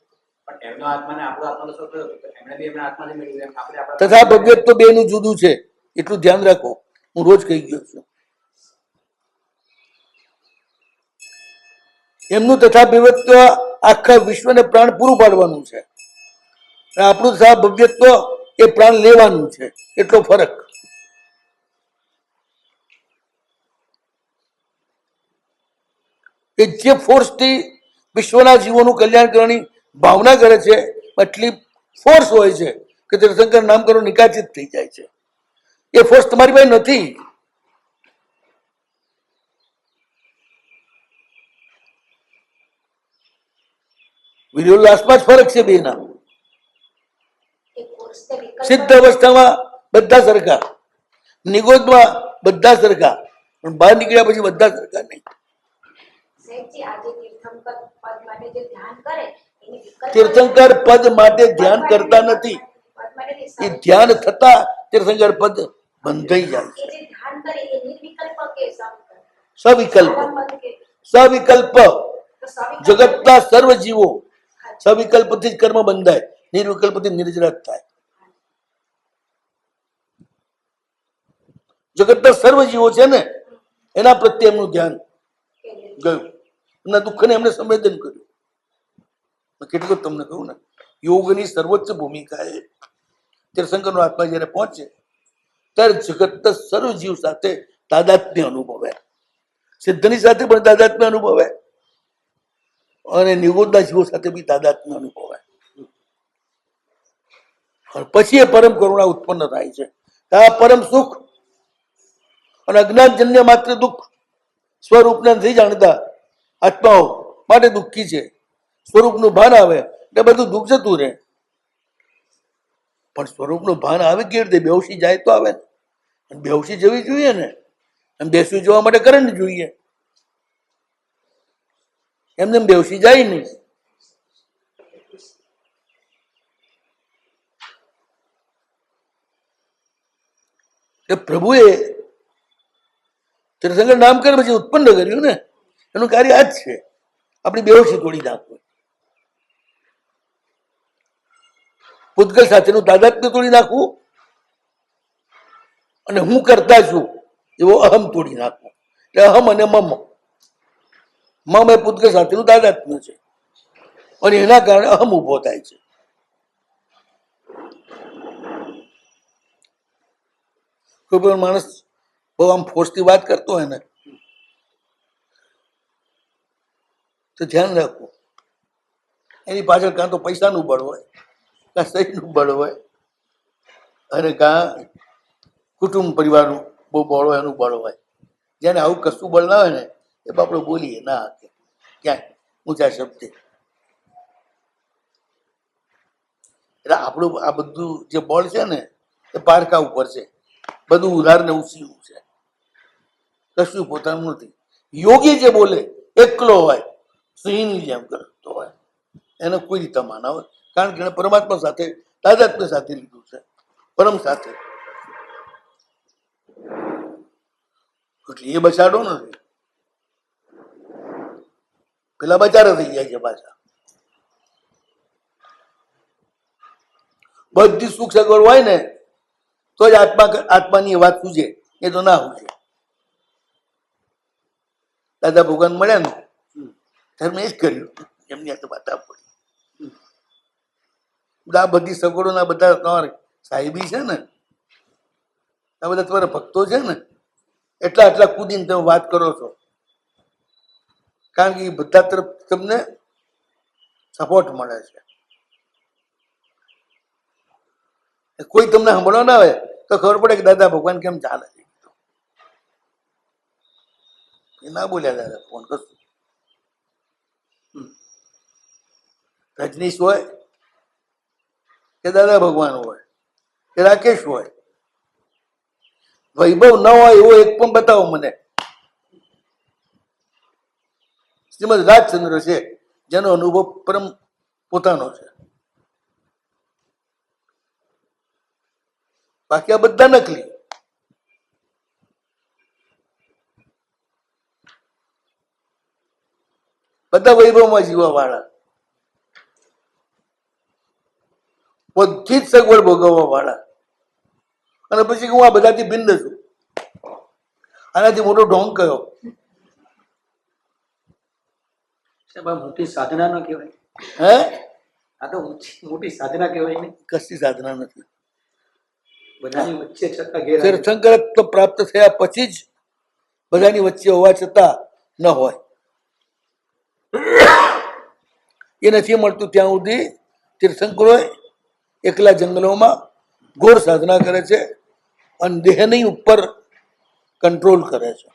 તથા ભવ્યત્વ તો બેનું જુદું છે, એટલું ધ્યાન રાખો. હું રોજ કહી ગયો છું. એમનું તથા ભવ્યત્વ આખા વિશ્વને પ્રાણ પૂરું પાડવાનું છે. આપણું તથા ભવ્યત્વ એ પ્રાણ લેવાનું છે, એટલો ફરક. એ જે ફોર્સથી વિશ્વના જીવોનું કલ્યાણ કરવાની ભાવના કરે છે, એટલી ફોર્સ હોય છે કે તીર્થંકર નામ કરો નિકાચિત થઈ જાય છે. એ ફોર્સ તમારી પાસે નથી. વિરોલ્લાસમાં જ ફરક છે બેના. સિદ્ધ અવસ્થામાં બધા સરખા, નિગોદમાં બધા સરખા, પણ બહાર નીકળ્યા પછી બધા સરખા નહીં. તીર્થંકર પદ માટે ધ્યાન કરતા નથી. એ ધ્યાન થતા તીર્થંકર પદ બંધાઈ જાય છે. સવિકલ્પ, સવિકલ્પ જગતના સર્વ જીવો સવિકલ્પથી જ કર્મ બંધાય, નિર્વિકલ્પથી નિર્જરાત થાય. જગતના સર્વ જીવો છે ને, એના પ્રત્યે એમનું ધ્યાન ગયું, એમના દુઃખને એમને સંવેદન કર્યું. કેટલું તમને કહું ને, યોગની સર્વોચ્ચ ભૂમિકા એ તીર્થંકરનો આત્મા જયારે પહોંચે ત્યારે જગતના સર્વ જીવ સાથે તાદાત્મ્ય અનુભવે, સિદ્ધની સાથે પણ તાદાત્મ્ય અનુભવે અને નિગોદના જીવો સાથે બી તાદાત્મ્ય અનુભવે. પછી એ પરમ કરુણા ઉત્પન્ન થાય છે. આ પરમ સુખ અને અજ્ઞાનજન્ય માત્ર દુઃખ સ્વરૂપને નથી જાણતા આત્માઓ માટે દુઃખી છે. સ્વરૂપનું ભાન આવે એટલે બધું દુઃખ જતું રહે. પણ સ્વરૂપનું ભાન આવે કેવી રીતે? બેહોશી જાય તો આવે ને, બેહોશી જવી જોઈએ ને. એમ બેસવી જોવા માટે કરંટ જોઈએ, એમને બેહોશી જાય નહીં. એ પ્રભુએ તીર્થંકર નામ કરે પછી ઉત્પન્ન કર્યું ને, એનું કાર્ય આ જ છે, આપણી બેહોશી તોડી નાખવું, પૂતગલ સાથેનું તાદાત્મ્ય તોડી નાખવું અને હું કરતા છું એવો અહમ તોડી નાખવું. એટલે અહમ અને મમ, મમ એ પૂતગલ સાથેનું તાદાત્મ્ય છે અને એના કારણે અહમ ઉભો થાય છે. કોઈ પણ માણસ બહુ આમ ફોર્સથી વાત કરતો હોય ને તો ધ્યાન રાખવું, એની પાછળ કાં તો પૈસાનું બળ હોય, કાં શરીરનું બળ હોય, અને કાં કુટુંબ પરિવારનું બહુ બળ હોય, એનું બળ હોય. જેને આવું કશું બળ ના હોય ને એ આપણે બોલીએ ના કે ક્યાંય ઊંચા શબ્દે. એટલે આપણું આ બધું જે બળ છે ને એ પારકા ઉપર છે, બધું ઉધાર ને ઉછીનું છે, કશું પોતાનું નથી. યોગી જે બોલે એકલો હોય, સિંહની જેમ કરતો હોય, એને કોઈ રીતે માના હોય, કારણ કે એને પરમાત્મા સાથે તાદાત્મ્ય સાથે લીધું છે, પરમ સાથે. એટલે એ બચાડો નથી, પેલા બચારા થઈ જાય છે પાછા. બધી સુખ સગવડ હોય ને તો જ આત્માની વાત સૂજે, એ તો ના સૂજે. દાદા ભગવાન મળ્યા ને ત્યારે મેં જ કર્યું, એમની હાથે વાત પડી. આ બધી સગવડોના બધા તમારે સાહેબી છે ને, આ બધા તમારા ભક્તો છે ને, એટલા કૂદીને તમે વાત કરો છો, કારણ કે એ બધા તરફ તમને સપોર્ટ મળે છે. કોઈ તમને સાંભળવા ના આવે તો ખબર પડે કે દાદા ભગવાન કેમ ચાલે છે. એ ના બોલ્યા દાદા ફોન કરશું. રજનીશ હોય કે દાદા ભગવાન હોય કે રાકેશ હોય, વૈભવ ન હોય એવો એક પણ બતાવો મને. શ્રીમદ રાજચંદ્ર છે જેનો અનુભવ પરમ પોતાનો છે, બાકી આ બધા નકલી. બધા વૈભવમાં જીવવા વાળા, બધી જ સગવડ ભોગવવા વાળા, અને પછી હું આ બધાથી ભિન્ન છું. આનાથી મોટો ઢોંગ કયો? મોટી સાધના ન કહેવાય? હે? આ તો મોટી સાધના કહેવાય ને. કશી સાધના નથી. બધાની વચ્ચે છતાં ગેરહાજર. તીર્થંકરત્વ પ્રાપ્ત થયા પછી જ બધાની વચ્ચે હોવા છતાં ન હોય. એ નથી મળતું ત્યાં સુધી તીર્થંકરો એકલા જંગલોમાં ઘોર સાધના કરે છે અને દેહની ઉપર કંટ્રોલ કરે છે.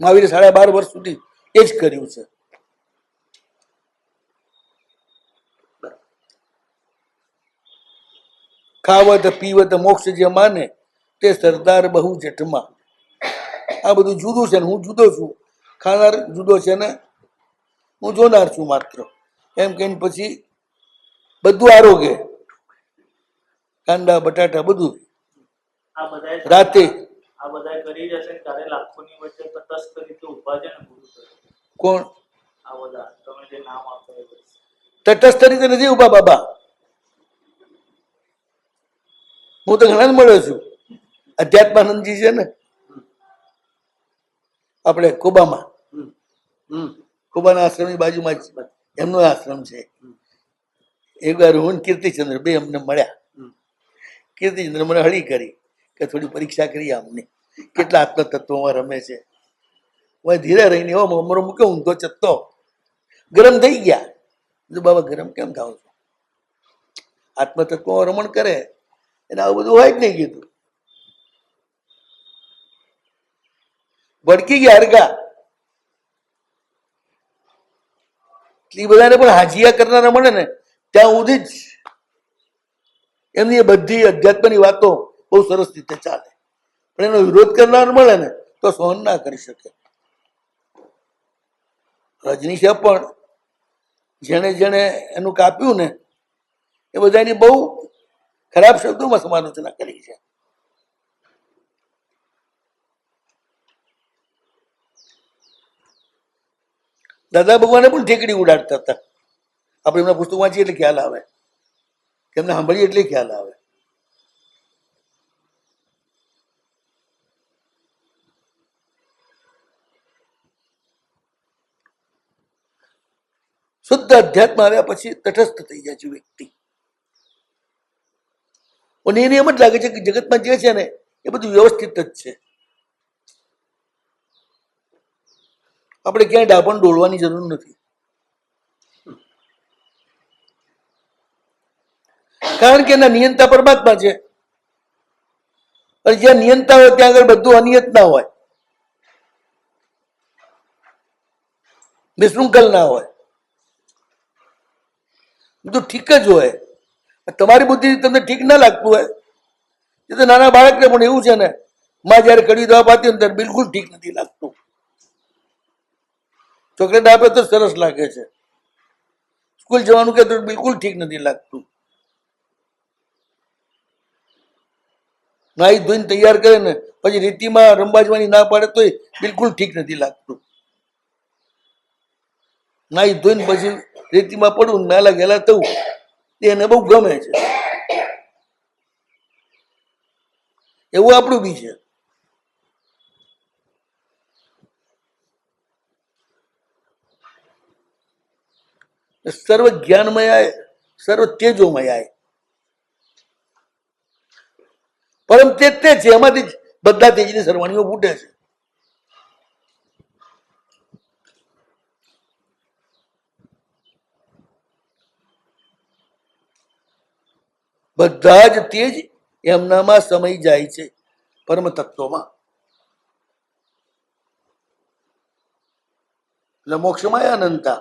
મહાવીરે 12.5 વર્ષ સુધી એ જ કર્યું છે. ખાવત પીવત મોક્ષ જે માને તે સરદાર બહુ જઠમાં. આ બધું જુદું છે ને હું જુદો છું, ખાનાર જુદો છે ને હું જોનાર છું માત્ર, એમ કહીને પછી બધું આરોગે, કાંદા બટાટા બધું આ બધાએ રાતે. આ બધાએ કરી જશે ને ત્યારે લાખોની વચ્ચે તટસ્થ રીતે ઉભા છે ને ગુરુ કરે. કોણ આ બધા તમે જે નામ આપો એ બધા. તટસ્થ રીતે નથી ઉભા બાબા. હું તો ઘણા મળ્યો છું. અધ્યાત્માનંદજી છે ને આપણે કોબામાં, કોબાના આશ્રમની બાજુમાં જ એમનો આશ્રમ છે. એક વાર હું કીર્તિચંદ્ર બે અમને મળ્યા. કીર્તિચંદ્ર મને હળી કરી કે થોડી પરીક્ષા કરી અમને કેટલા આત્મતત્વમાં રમે છે. હું ધીરે રહીને એવો મમરો મૂક્યો ઊંધો ચત્તો ગરમ થઈ ગયા. બાબા ગરમ કેમ થાવ છો? આત્મતત્વમાં રમણ કરે એને આવું બધું હોય જ નહીં કીધું. ભડકી ગયા હરગા. એ બધાને પણ હાજીયા કરનારા મળે ને ત્યાં સુધી જ એમની એ બધી અધ્યાત્મની વાતો બહુ સરસ રીતે ચાલે, પણ એનો વિરોધ કરનાર મળે ને તો સહન ના કરી શકે. રજનીશે પણ જેણે જેણે એનું કાપ્યું ને એ બધાની બહુ ખરાબ શબ્દોમાં સમાલોચના કરી છે. દાદા ભગવાને પણ ઠેકડી ઉડાડતા હતા. આપણે એમના પુસ્તક વાંચીએ એટલે ખ્યાલ આવે, કે એમને સાંભળીએ એટલે ખ્યાલ આવે. શુદ્ધ અધ્યાત્મ આવ્યા પછી તટસ્થ થઈ જાય છે વ્યક્તિ. અને એને એમ જ લાગે છે કે જગતમાં જે છે ને એ બધું વ્યવસ્થિત જ છે. આપણે ક્યાંય ડાપણ ડોળવાની જરૂર નથી, કારણ કે એના નિયંતા પરમાત્મા છે. અને જ્યાં નિયંતા હોય ત્યાં આગળ બધું અનિયત ના હોય, વિશૃંખલ ના હોય, બધું ઠીક જ હોય. તમારી બુદ્ધિ તમને ઠીક ના લાગતું હોય એ તો નાના બાળકને પણ એવું છે ને, માં જયારે કડવી દવા પાતી હોય ત્યારે બિલકુલ ઠીક નથી લાગતું. ચોકલેટ આપે તો સરસ લાગે છે, સ્કૂલ જવાનું કે તો બિલકુલ ઠીક નથી લાગતું. નાઈ ધોઈને તૈયાર કરે ને પછી રીતિમાં રમવા જવાની ના પાડે તો બિલકુલ ઠીક નથી લાગતું. નાઈ ધોઈને પછી રીતિમાં પડવું નાલા ગેલા થવું એને બહુ ગમે છે. એવું આપણું બી છે. સર્વ જ્ઞાનમયાય સર્વ તેજોમયાય પરમ તેજ તે છે, એમાંથી જ બધા તેજની સરવાણીઓ ફૂટે છે. બધા જ તેજ એમનામાં સમય જાય છે પરમ તત્વમાં. એટલે મોક્ષમાં અનંતા,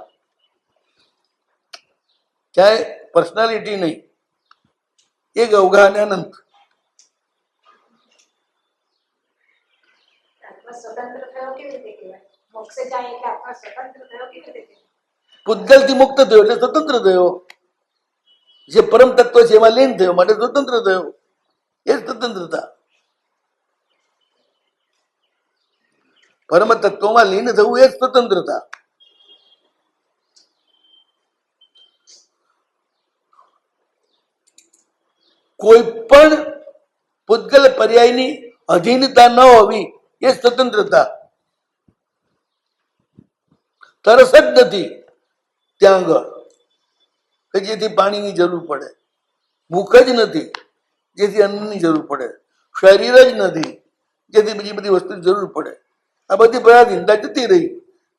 ચાહે પર્સનાલિટી નહીં, એક અવગાહને અનંત. સ્વતંત્ર થયો કેવી રીતે કહેવાય? મોક્ષે જાય એટલે આત્મા સ્વતંત્ર થયો કેવી રીતે કહેવાય? પૂતગલથી મુક્ત થયો એટલે સ્વતંત્ર થયો. જે પરમ તત્વ છે એમાં લીન થયો માટે સ્વતંત્ર થયો. એ સ્વતંત્રતા. પરમ તત્વમાં લીન થવું એ સ્વતંત્રતા. કોઈ પણ પૂતગલ પર્યાયની અધીનતા ન હોવી એ સ્વતંત્રતા. તરસ જ નથી ત્યાં આગળ કે જેથી પાણીની જરૂર પડે. ભૂખ જ નથી જેથી અન્નની જરૂર પડે, શરીર જ નથી જેથી બીજી બધી વસ્તુની જરૂર પડે. આ બધી પરાધીનતા જતી રહી.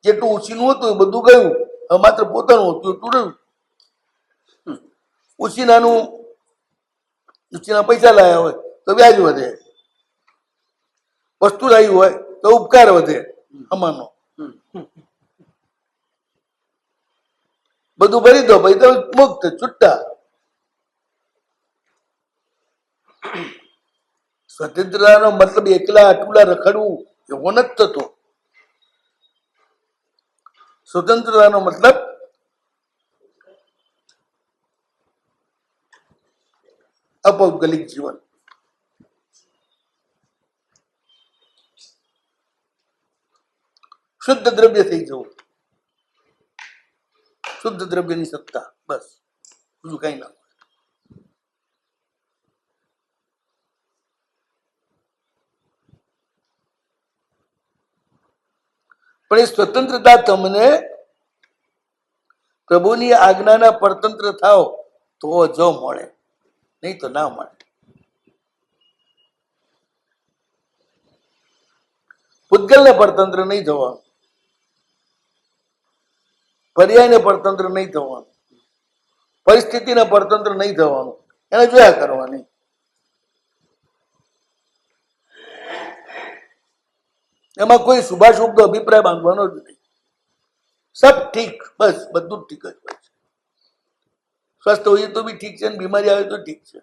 જેટલું ઉછીનું હતું એ બધું ગયું, હવે માત્ર પોતાનું હતું એટલું રહ્યું. ઉછીના પૈસા લાયા હોય તો વ્યાજ વધે, વસ્તુ લાવી હોય તો ઉપકાર વધે, અમાનો બધું ભરી દો ભાઈ તો મુક્ત છૂટા. સ્વતંત્રતાનો મતલબ એકલા આટલા રખડવું એવો નથી થતો. સ્વતંત્રતાનો મતલબ અપૌદ્ગલિક જીવન. શુદ્ધ દ્રવ્ય થઈ જવું, શુદ્ધ દ્રવ્યની સત્તા, બસ બીજું કઈ ના. પણ એ સ્વતંત્રતા તમને પ્રભુની આજ્ઞાના પરતંત્ર થાવ તો જો મળે, નહીં તો ના મળે. પૂતગલને પરતંત્ર નહીં થવાનું, પર્યાયને પરતંત્ર નહીં થવાનું, પરિસ્થિતિને પરતંત્ર નહીં થવાનું, એને જોયા કરવાની. એમાં કોઈ શુભાશુભ અભિપ્રાય બાંધવાનો જ નહીં. સબ ઠીક, બસ બધું જ ઠીક જ હોય છે. સ્વસ્થ હોઈએ તો બી ઠીક છે, ને બીમારી આવે તો ઠીક છે.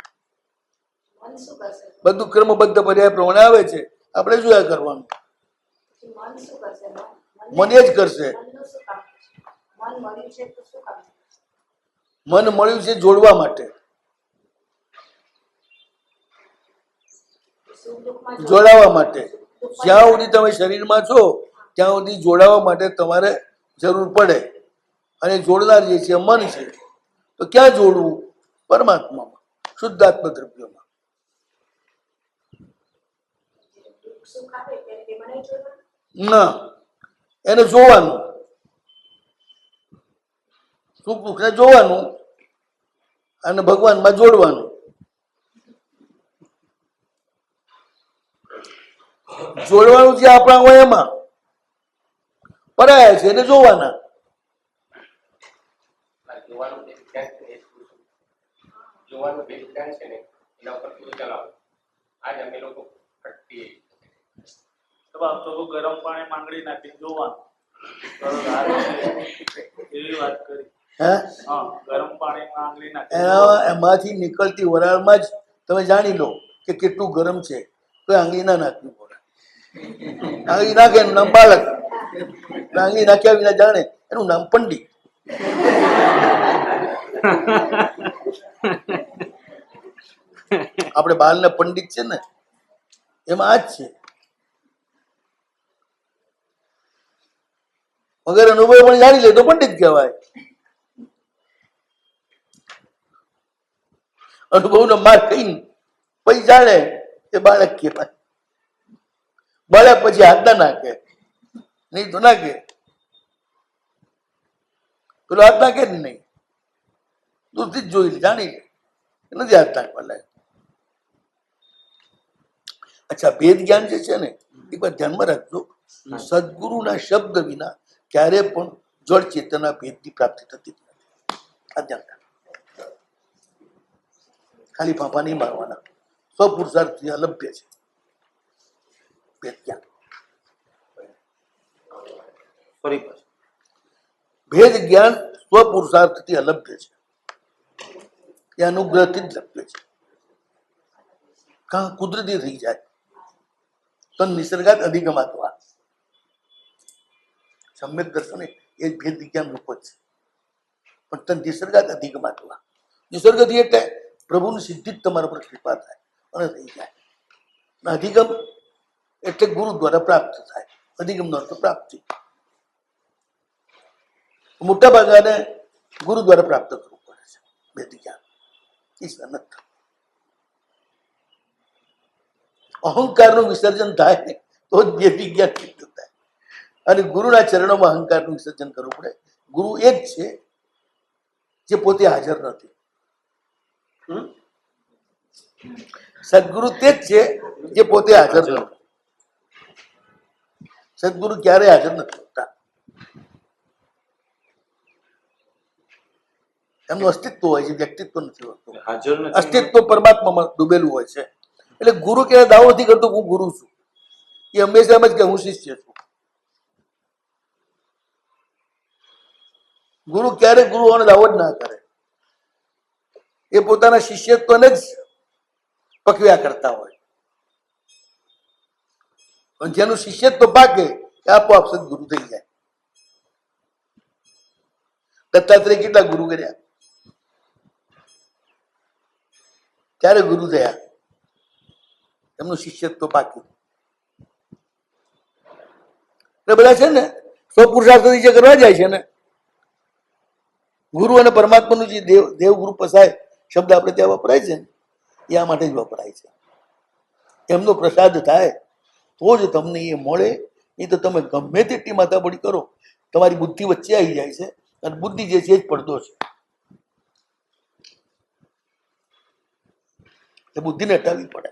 મન શું કરશે? બધું ક્રમબદ્ધ પર્યાય પ્રમાણે આવે છે, આપણે જોયા કરવાનું. પછી મન શું કરશે? મન એ જ કરશે. મનનું શું કામ? મન મળ્યું છે તો શું કામ? મન મળ્યું છે જોડવા માટે, સુખ દુઃખમાં જોડાવા માટે. જ્યાં સુધી તમે શરીરમાં છો ત્યાં સુધી જોડાવા માટે તમારે જરૂર પડે. અને જોડનાર જે છે મન છે. તો ક્યાં જોડવું? પરમાત્મામાં, શુદ્ધાત્મ દ્રવ્યોમાં. દુઃખ સુખ આવે ત્યારે તે મને જોડવાનું. ના, એને જોવાનું, સુખ દુઃખને જોવાનું અને ભગવાનમાં જોડવાનું. જોડવાનું જે આપણા હોય એમાં, પરાયા છે એને જોવાના. જોવાનું બે વિધાન છે ને એના ઉપર પૂરું ચલાવો. આજ અમે લોકો ફટતી તો ગરમ પાણી માંગડી નાખી જોવાનું. તરત હારે એવી વાત કરી. હે, હા, ગરમ પાણી માંગડી નાખી એમાંથી નીકળતી વરાળમાં જ તમે જાણી લો કે કેટલું ગરમ છે. તો આંગળી ના નાખવી પડે. આંગળી નાખે એનું નામ બાળક, આંગળી નાખ્યા વિના જાણે એનું નામ પંડિત. આપણે બાલને પંડિત છે ને એમાં આ જ છે. વગર અનુભવ પણ જાણી લે તો પંડિત કહેવાય. અનુભવનો માર્ગ કઈ પછી જાણે એ બાળક કહેવાય. બાળક પછી હાથ ના નાખે, નહીં તો નાખે. પેલો હાથ નાખે જ નહીં, દૂરથી જ જોઈ લે, જાણી લે નથી હાથ નાખવા લાયક. અચ્છા, ભેદ જ્ઞાન જે છે ને એક વાર ધ્યાનમાં રાખજો. સદગુરુના શબ્દ વિના ક્યારે પણ જળ ચેતના ભેદની પ્રાપ્તિ થતી નથી. આ ધ્યાન રાખો. ખાલી ફાંફા નહીં મારવાના. સ્વપુરુષાર્થથી અલભ્ય છે ભેદ જ્ઞાન. ભેદ જ્ઞાન સ્વપુરુષાર્થથી અલભ્ય છે. એ અનુગ્રહથી જ લભ્ય છે. કાં કુદરતી થઈ જાય તો નિસર્ગાત અધિગમાત્વા. સમ્યક દર્શન એ ભેદ વિજ્ઞાન રૂપ જ છે. પણ તન નિસર્ગાત અધિગમાત્વા. નિસર્ગથી એટલે પ્રભુની સિદ્ધિ જ તમારા પર કૃપા થાય અને થઈ જાય. અધિગમ એટલે ગુરુ દ્વારા પ્રાપ્ત થાય. અધિગમનો અર્થ પ્રાપ્તિ. મોટા ભાગાને ગુરુ દ્વારા પ્રાપ્ત કરવું પડે છે ભેદ જ્ઞાન. ઈશ્વર નથી. અહંકારનું વિસર્જન થાય ને તો જ ભેદ વિજ્ઞાન સિદ્ધ થાય. અને ગુરુના ચરણોમાં અહંકારનું વિસર્જન કરવું પડે. ગુરુ એ જ છે જે પોતે હાજર નથી. સદગુરુ તે જ છે જે પોતે હાજર નથી. સદગુરુ ક્યારેય હાજર નથી હોતા. એમનું અસ્તિત્વ હોય છે, વ્યક્તિત્વ નથી હોતું. હાજર નથી. અસ્તિત્વ પરમાત્મામાં ડૂબેલું હોય છે. એટલે ગુરુ ક્યારે દાવો નથી કરતો હું ગુરુ છું. એ હંમેશા એમ જ કે હું શિષ્ય છું. ગુરુ ક્યારે ગુરુ હોવાનો દાવો જ ના કરે. એ પોતાના શિષ્યત્વને જ પકવ્યા કરતા હોય. પણ જેનું શિષ્યત્વ પાકે એ આપોઆપ સદગુરુ થઈ જાય. દત્તાત્રેય કેટલા ગુરુ કર્યા? ત્યારે ગુરુ થયા એમનું શિષ્યત્વ પાક્યું. એટલે બધા છે ને સ્વપુરુષાર્થથી જે કરવા જાય છે ને, ગુરુ અને પરમાત્માનું જે દેવગુરુ પસાય શબ્દ આપણે ત્યાં વપરાય છે ને, એ આ માટે જ વપરાય છે. એમનો પ્રસાદ થાય તો જ તમને એ મળે. નહીં તો તમે ગમે તેટલી માથાપડી કરો, તમારી બુદ્ધિ વચ્ચે આવી જાય છે અને બુદ્ધિ જે છે એ જ પડદો છે. એ બુદ્ધિને હટાવવી પડે.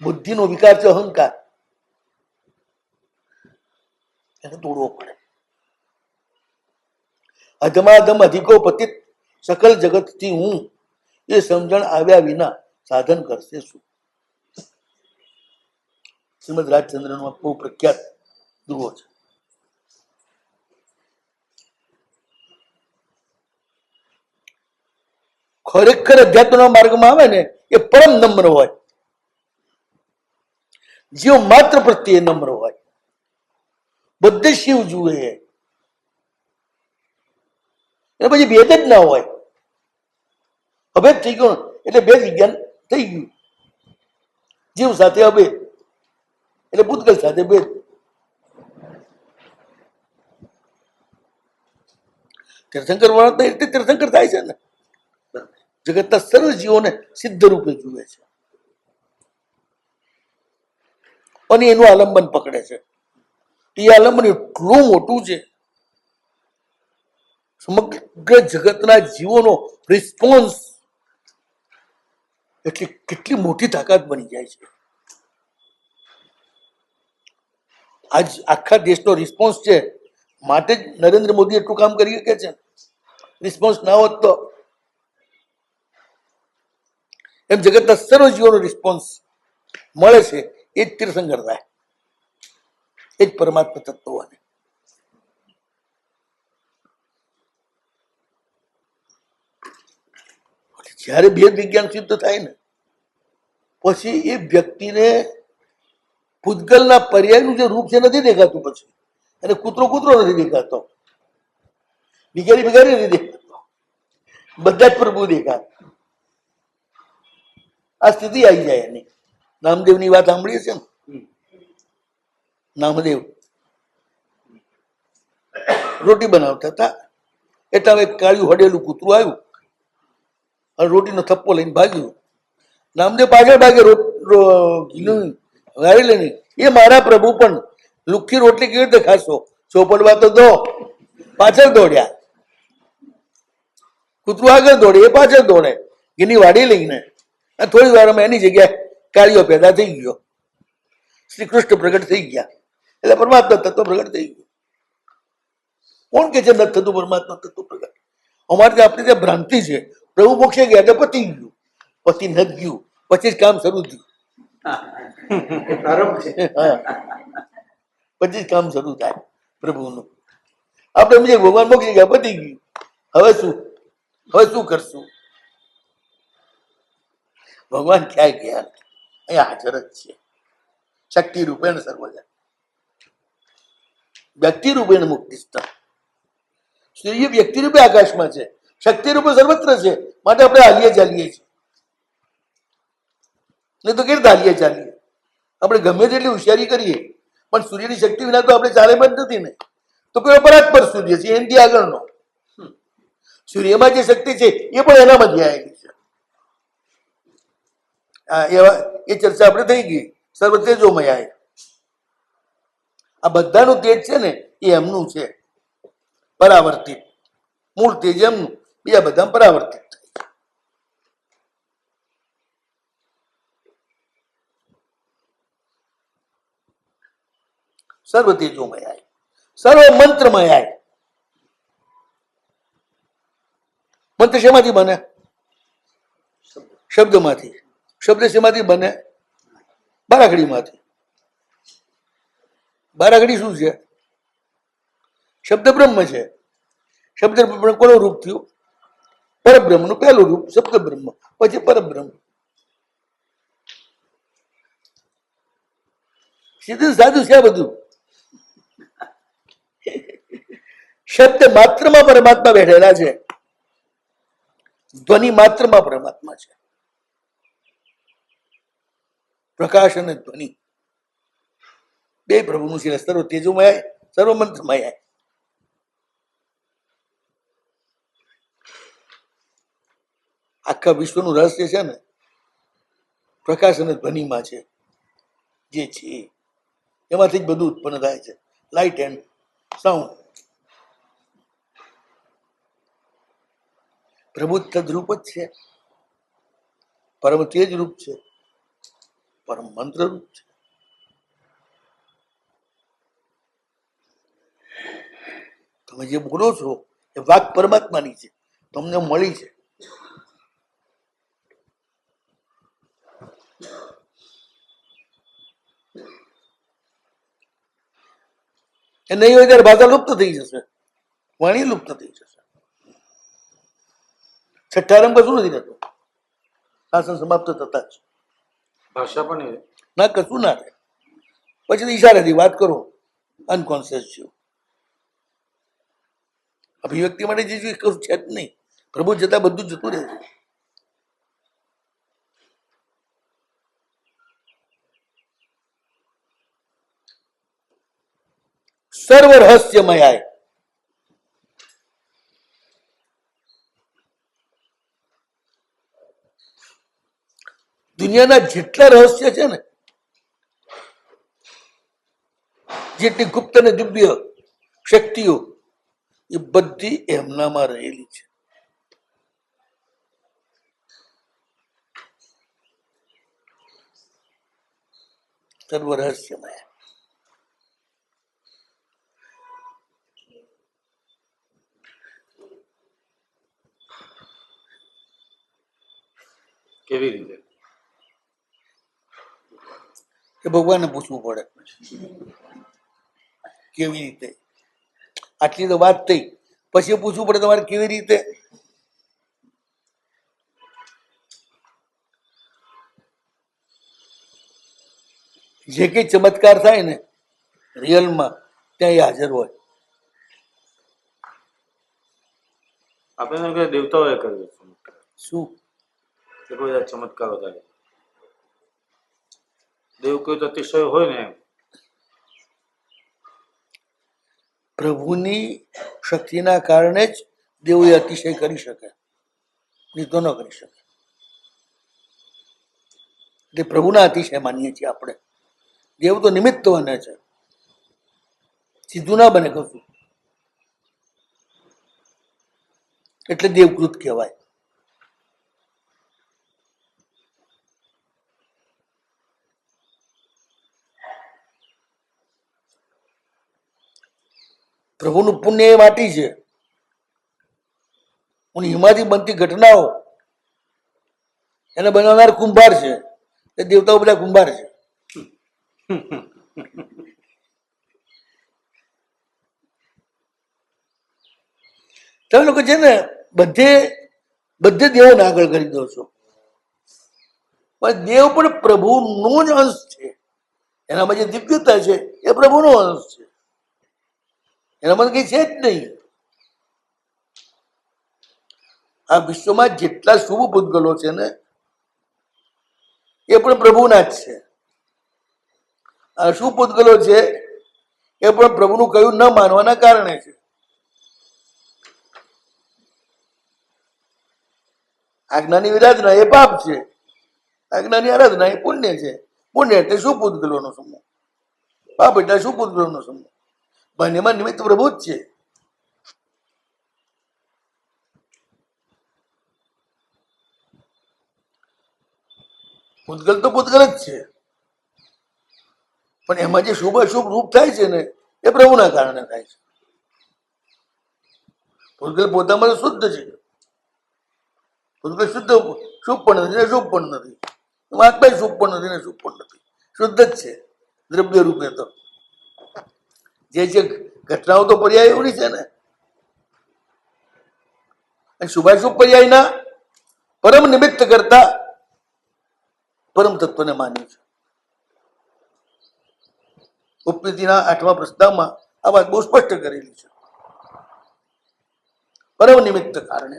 બુદ્ધિનો વિકાર છે અહંકાર, એને તોડવો પડે. અધમાધમ અધિકો પતિત સકલ જગતથી હું, એ સમજણ આવ્યા વિના સાધન કરશે શું? શ્રીમદ રાજચંદ્રનો બહુ પ્રખ્યાત દુહો છે. ખરેખર અધ્યાત્મના માર્ગમાં આવે ને એ પરમ નમ્ર હોય. જીવ માત્ર પ્રત્યે નમ્ર હોય. બધે શિવ જુએ એટલે પછી ભેદ જ ના હોય. અભેદ થઈ ગયો એટલે ભેદ વિજ્ઞાન થઈ ગયું. જીવ સાથે અભેદ એટલે ભૂતગલ સાથે ભેદ. તીર્થંકર વર્ણન એ રીતે તીર્થંકર થાય છે ને. જગતના સર્વ જીવોને સિદ્ધ રૂપે જુએ છે અને એનું આલંબન પકડે છે. એ આલંબન એટલું મોટું છે, સમગ્ર જગતના જીવોનો રિસ્પોન્સ એટલી કેટલી મોટી તાકાત બની જાય છે. આજ આખા દેશનો રિસ્પોન્સ છે માટે જ નરેન્દ્ર મોદી એટલું કામ કરી શકે છે. રિસ્પોન્સ ના હોત તો એમ જગતના સર્વ જીવોનો રિસ્પોન્સ મળે છે. એ જ તીર્થંકર થાય, એ જ પરમાત્મા તત્વ હોય. જ્યારે ભેદ વિજ્ઞાન સિદ્ધ થાય ને પછી એ વ્યક્તિને પૂતગલના પર્યાયનું જે રૂપ છે નથી દેખાતું. પછી અને કૂતરો કૂતરો નથી દેખાતો, ભિખારી ભિખારી નથી દેખાતો, બધા જ પ્રભુ દેખાય. આ સ્થિતિ આવી જાય એની. નામદેવની વાત સાંભળીએ છે ને? નામદેવ રોટી બનાવતા હતા એટલે એક કાળિયું હડેલું કૂતરું આવ્યું અને રોટીનો થપ્પો લઈને ભાગ્યું. નામદેવ પાછળ ભાગે ઘીનું વાળી લઈને, એ મારા પ્રભુ પણ લુખ્ખી રોટલી કેવી રીતે ખાશો? ચોપડવા તો દો. પાછળ દોડ્યા. કૂતરું આગળ દોડે, એ પાછળ દોડે ઘીની વાડી લઈને. થોડી વારમાં એની જગ્યાએ કાળીઓ પેદા થઈ ગયો. શ્રી કૃષ્ણ પ્રગટ થઈ ગયા એટલે પરમાત્મા તત્વ પ્રગટ થઈ ગયું. કોણ કે છે નથી થતું પરમાત્મા તત્વ પ્રગટ? અમારે ત્યાં આપણી ત્યાં ભ્રાંતિ છે. પ્રભુ મોક્ષે ગયા એટલે પતી ગયું. પતી નથી ગયું, પછી જ કામ શરૂ થયું. પ્રારંભ છે. પછી જ કામ શરૂ થાય પ્રભુનું. આપણે સમજીએ ભગવાન મોક્ષે ગયા, પતી ગયું. હવે શું? હવે શું કરશું? ભગવાન ક્યાંય ગયા નથી, અહીંયા હાજર જ છે. શક્તિ રૂપેણ સર્વજન, વ્યક્તિ રૂપેણ મુક્તિ સ્થળ. સૂર્ય વ્યક્તિ રૂપે આકાશમાં છે, શક્તિ રૂપે સર્વત્ર છે. માટે આપણે હાલીએ ચાલીએ છીએ. નહીં તો કેવી રીતે હાલીએ ચાલીએ? આપણે ગમે તેટલી હોશિયારી કરીએ પણ સૂર્યની શક્તિ વિના તો આપણે ચાલે પણ નથી ને. તો પેલો પરાત્પર સૂર્ય છે, એનાથી આગળનો. સૂર્યમાં જે શક્તિ છે એ પણ એનામાંથી આવેલી છે. એ ચર્ચા આપણે થઈ ગઈ. સર્વ તેજોમય. આ બધાનું તેજ છે ને એ એમનું છે, પરાવર્તિત. મૂળ તેજ એમનું, બીજા બધા પરાવર્તિત. સર્વ તેજોમયાય, સર્વ મંત્રમયાય. મંત્ર શેમાંથી બને? શબ્દમાંથી. શબ્દ શેમાંથી બને? બારાખડીમાંથી. બારાખડી શું છે? શબ્દ બ્રહ્મ છે. શબ્દ બ્રહ્મ કોનું રૂપ થયું? પરબ્રહ્મનું પહેલું રૂપ શબ્દ બ્રહ્મ, પછી પરબ્રહ્મ. સીધું સાદું છે બધું. શબ્દ માત્રમાં પરમાત્મા બેઠેલા છે, ધ્વનિ માત્રમાં પરમાત્મા છે. પ્રકાશ અને ધ્વનિ બે પ્રભુનું છે. સર્વ તેજોમય, સર્વ મંત્રમય. આખા વિશ્વનું રહસ્ય છે ને પ્રકાશ અને ધ્વનિમાં છે. જે છે એમાંથી જ બધું ઉત્પન્ન થાય છે. Light and sound. પ્રભુ તદ્રૂપ જ છે, પરમ તેજ રૂપ છે, પરમ મંત્ર રૂપ છે. તમે જે બોલો છો એ વાક પરમાત્માની છે, તમને મળી છે. એ નહીં હોય ત્યારે ભાષા લુપ્ત થઈ જશે, વાણી લુપ્ત થઈ જશે. છઠ્ઠારમ કશું નથી રહેતું, શાસન સમાપ્ત થતા જ. ભાષા પણ એ ના કશું ના રહે. પછી ઈશારાથી વાત કરો, અનકોન્શિયસ છો. અભિવ્યક્તિ માટે જે કશું છે જ નહીં. પ્રભુ જતા બધું જતું રહે છે. સર્વ રહસ્યમય. દુનિયાના જેટલા રહસ્ય છે ને, જેટલી ગુપ્ત અને દિવ્ય શક્તિઓ, એ બધી એમનામાં રહેલી છે. સર્વ રહસ્યમય. કેવી રીતે? એ ભગવાનને પૂછવું પડે કેવી રીતે. આટલી તો વાત થઈ, પછી પૂછવું પડે તમારે કેવી રીતે. જે કઈ ચમત્કાર થાય ને રિયલમાં, ત્યાં એ હાજર હોય. આપણે કે દેવતાઓએ કર્યું ચમત્કાર, શું? કે કોઈ આ ચમત્કારો થાય. દેવ કોઈ તો અતિશય હોય ને એમ. પ્રભુની શક્તિના કારણે જ દેવ એ અતિશય કરી શકે, નહીં તો ન કરી શકે. એટલે પ્રભુના અતિશય માનીએ છીએ આપણે. દેવ તો નિમિત્ત બને છે, સીધું ના બને કશું. એટલે દેવકૃત કહેવાય. પ્રભુનું પુણ્ય એ માટી છે, અને એમાંથી બનતી ઘટનાઓ એને બનાવનાર કુંભાર છે. એ દેવતાઓ બધા કુંભાર છે. તમે લોકો છે ને બધે બધે દેવોને આગળ કરી દો છો, પણ દેવ પણ પ્રભુનો જ અંશ છે. એનામાં જે દિવ્યતા છે એ પ્રભુનો અંશ છે. એનામાં કઈ છે જ નહીં. આ વિશ્વમાં જેટલા શુભ પૂતગલો છે ને એ પણ પ્રભુના જ છે. આ શુભ પૂતગલો છે એ પણ પ્રભુનું કહ્યું ન માનવાના કારણે છે. આજ્ઞાની વિરાધના એ પાપ છે, આજ્ઞાની આરાધના એ પુણ્ય છે. પુણ્ય એટલે શુભ પૂતગલોનો સમૂહ, પાપ એટલે શુભ પૂતગલોનો સમૂહ. બંનેમાં નિમિત્ત પ્રભુ જ છે. પૂતગલ તો પૂતગલ જ છે. પણ એમાં જે શુભ અશુભ રૂપ થાય છે ને એ પ્રભુના કારણે થાય છે. ભૂતગલ પોતામાં તો શુદ્ધ છે. ભૂતગલ શુદ્ધ શુભ પણ નથી ને શુભ પણ નથી. આત્મા શુભ પણ નથી ને શુભ પણ નથી. શુદ્ધ જ છે દ્રવ્ય રૂપે. તો જે ઘટનાઓ તો પર્યાયોની છે ને, અને શુભાશુભ પર્યાયના પરમ નિમિત્ત કરતા પરમ તત્વને માન્યું છે. ઉપનિષદના 8મા પ્રસ્તાવમાં આ વાત બહુ સ્પષ્ટ કરેલી છે. પરમ નિમિત્ત કારણે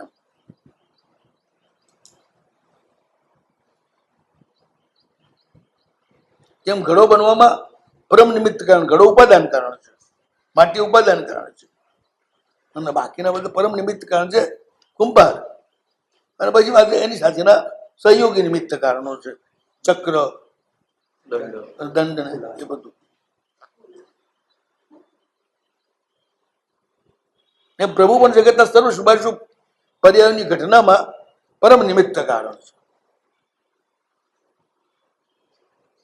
જેમ ઘડો બનવામાં પરમ નિમિત્ત કારણ, ઘડો ઉપાદાન કારણ છે, માટી ઉપાદાન કારણ છે, અને બાકીના બધા પરમ નિમિત્ત કારણ છે કુંભાર. અને પછી વાત એની સાથેના સહયોગી નિમિત્ત કારણો છે, ચક્ર, દંડ ને એ બધું. એમ પ્રભુ પણ જગતના સર્વ શુભાશુભ પર્યાયોની ઘટનામાં પરમ નિમિત્ત કારણ છે.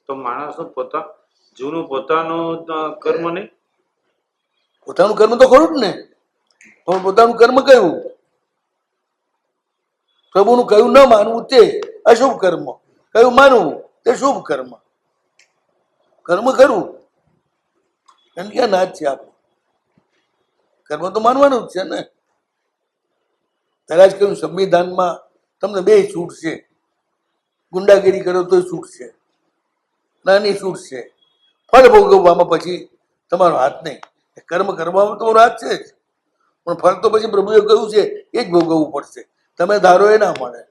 તો માણસનું જીવનું પોતાનું કર્મ નહીં. પોતાનું કર્મ તો ખરું જ ને, પણ પોતાનું કર્મ કયું? પ્રભુનું કયું ન માનવું તે અશુભ કર્મ, કયું માનવું તે શુભ કર્મ. કર્મ ખરું એમ ક્યાં ના જ છે આપણે? કર્મ તો માનવાનું જ છે ને. પહેલા જ કહ્યું સંવિધાનમાં તમને 2 છૂટ છે. ગુંડાગીરી કરો તો છૂટ છે, નાની છૂટ છે. ફળ ભોગવવામાં પછી તમારો હાથ નહીં. કર્મ કરવામાં તમારો હાથ છે જ, પણ ફળ તો પછી પ્રભુએ કહ્યું છે એ જ ભોગવવું પડશે. તમે ધારો એ ના મળે.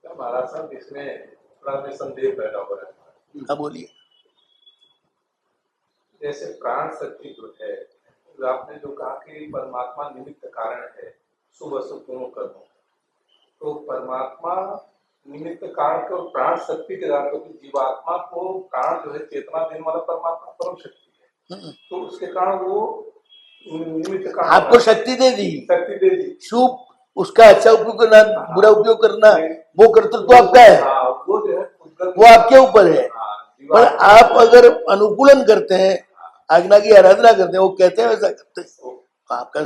हमारा सब इसमें थोड़ा में संदेह पैदा हो रहा है। हाँ बोलिए। जैसे प्राण शक्ति जो है, जो आपने जो कहा कि परमात्मा निमित्त कारण है शुभ अशुभ दोनों कर्मों, तो परमात्मा निमित्त कारण को प्राण शक्ति के द्वारा, क्योंकि जीवात्मा को प्राण जो है चेतना देने वाला परमात्मा परम शक्ति है, तो उसके कारण वो निमित्त कारण आपको शक्ति दे दी, शक्ति दे दी। शुभ उसका अच्छा उपयोग करना, बुरा उपयोग करना, वो कर्तृत्व आपका है, वो जो है वो आपके ऊपर है। पर आप अगर अनुकूलन करते हैं, आज्ञा की आराधना करते हैं, वो कहते हैं वैसा करते हैं, आपका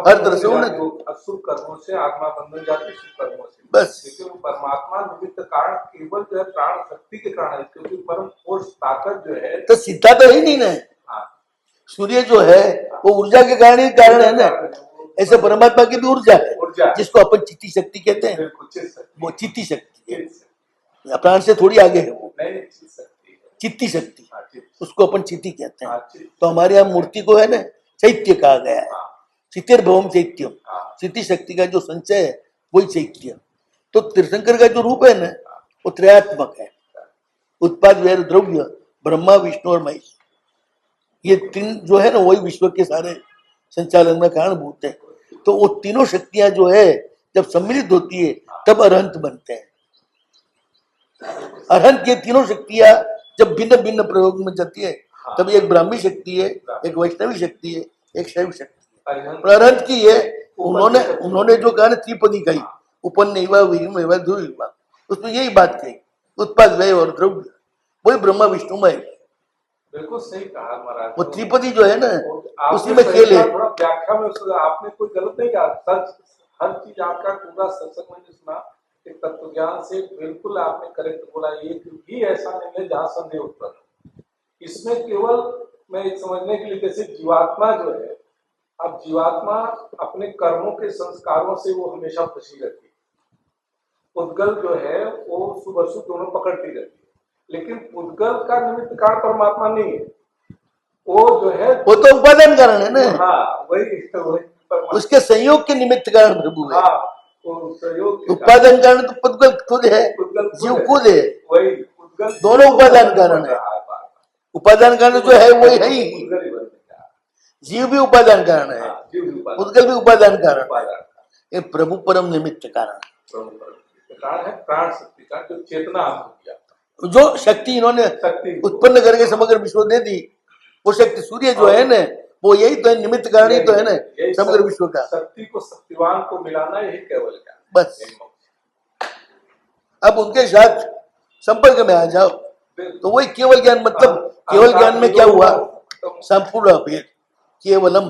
हर तरह से उन्नति। अशुभ कर्मों से आत्मा बंधन जाती, शुभ कर्मों से बस। लेकिन परमात्मा निमित्त कारण केवल जो है प्राण शक्ति के कारण है, क्योंकि परम फोर्स ताकत जो है तो सीधा तो ही नहीं ना। सूर्य जो है वो ऊर्जा के कारण है ना, ऐसे परमात्मा की भी ऊर्जा है, जिसको अपन चित्ती शक्ति कहते हैं। वो चित्ती शक्ति है, प्राण से थोड़ी आगे है वो, चित्ती शक्ति, उसको अपन चित्ती कहते हैं। तो हमारे यहाँ मूर्ति को है ना चैत्य कहा गया है, चित्तिर्भवम चैत्यम। चित्ती शक्ति का जो संचय है वही चैत्य। तो तीर्थंकर का जो रूप है ना वो त्रयात्मक है, उत्पाद वैर द्रव्य ब्रह्मा विष्णु और महेश, ये 3 जो है ना वही विश्व के सारे संचालन में कारणभूत है। तो वो तीनों शक्तियां जो है जब सम्मिलित होती है तब अरहंत बनते हैं। अरहंत की तीनों शक्तियां जब भिन्न भिन्न प्रयोग में जाती है तब एक ब्राह्मी शक्ति है, एक वैष्णवी शक्ति है, एक शैव शक्ति है। पर अरहंत की है, उन्होंने जो कहा ना त्रिपदी कही, उपन्न ध्रुव, उसमें यही बात कही, उत्पाद व्यय और द्रव्य, वही ब्रह्मा विष्णु महेश। बिल्कुल सही कहा महाराज। वो त्रिपदी जो है ना उसी में खेल है। थोड़ा व्याख्या में आपने कोई गलत नहीं कहा, सच हर चीज आपका पूरा सत्संग मैंने सुना, एक तत्व ज्ञान से बिल्कुल आपने करेक्ट बोला। एक भी ऐसा नहीं है जहाँ संदेह उत्पन्न। इसमें केवल मैं समझने के लिए, जैसे जीवात्मा जो है, अब जीवात्मा अपने कर्मों के संस्कारों से वो हमेशा खुशी रहती है। उद्गल जो है वो शुभ अशुभ दोनों पकड़ती रहती है, लेकिन उद्गल का निमित्त कारण परमात्मा नहीं है, वो जो है वो तो उपादान कारण है ना। हाँ वही उसके संयोग के निमित्त कारण प्रभु है। हाँ, वो संयोग उपादान कारण तो उद्गल खुद है, जीव खुद है, वही उद्गल दोनों उपादान कारण है। उपादान कारण जो है वही है ही, जीव भी उपादान कारण है, उद्गल भी उपादान कारण है। ये प्रभु परम निमित्त कारण है, प्राण शक्ति का जो चेतना जो शक्ति इन्होंने उत्पन्न करके समग्र विश्व दे दी, वो शक्ति सूर्य जो है ना वो यही तो है, निमित्त कारण ही तो है ना समग्र विश्व का। शक्ति को शक्तिवान को मिलाना यही केवल क्या बस। आप उनके साथ संपर्क में आ जाओ, तो वही केवल ज्ञान। मतलब केवल ज्ञान में क्या हुआ? संपूर्ण भेद, केवलम,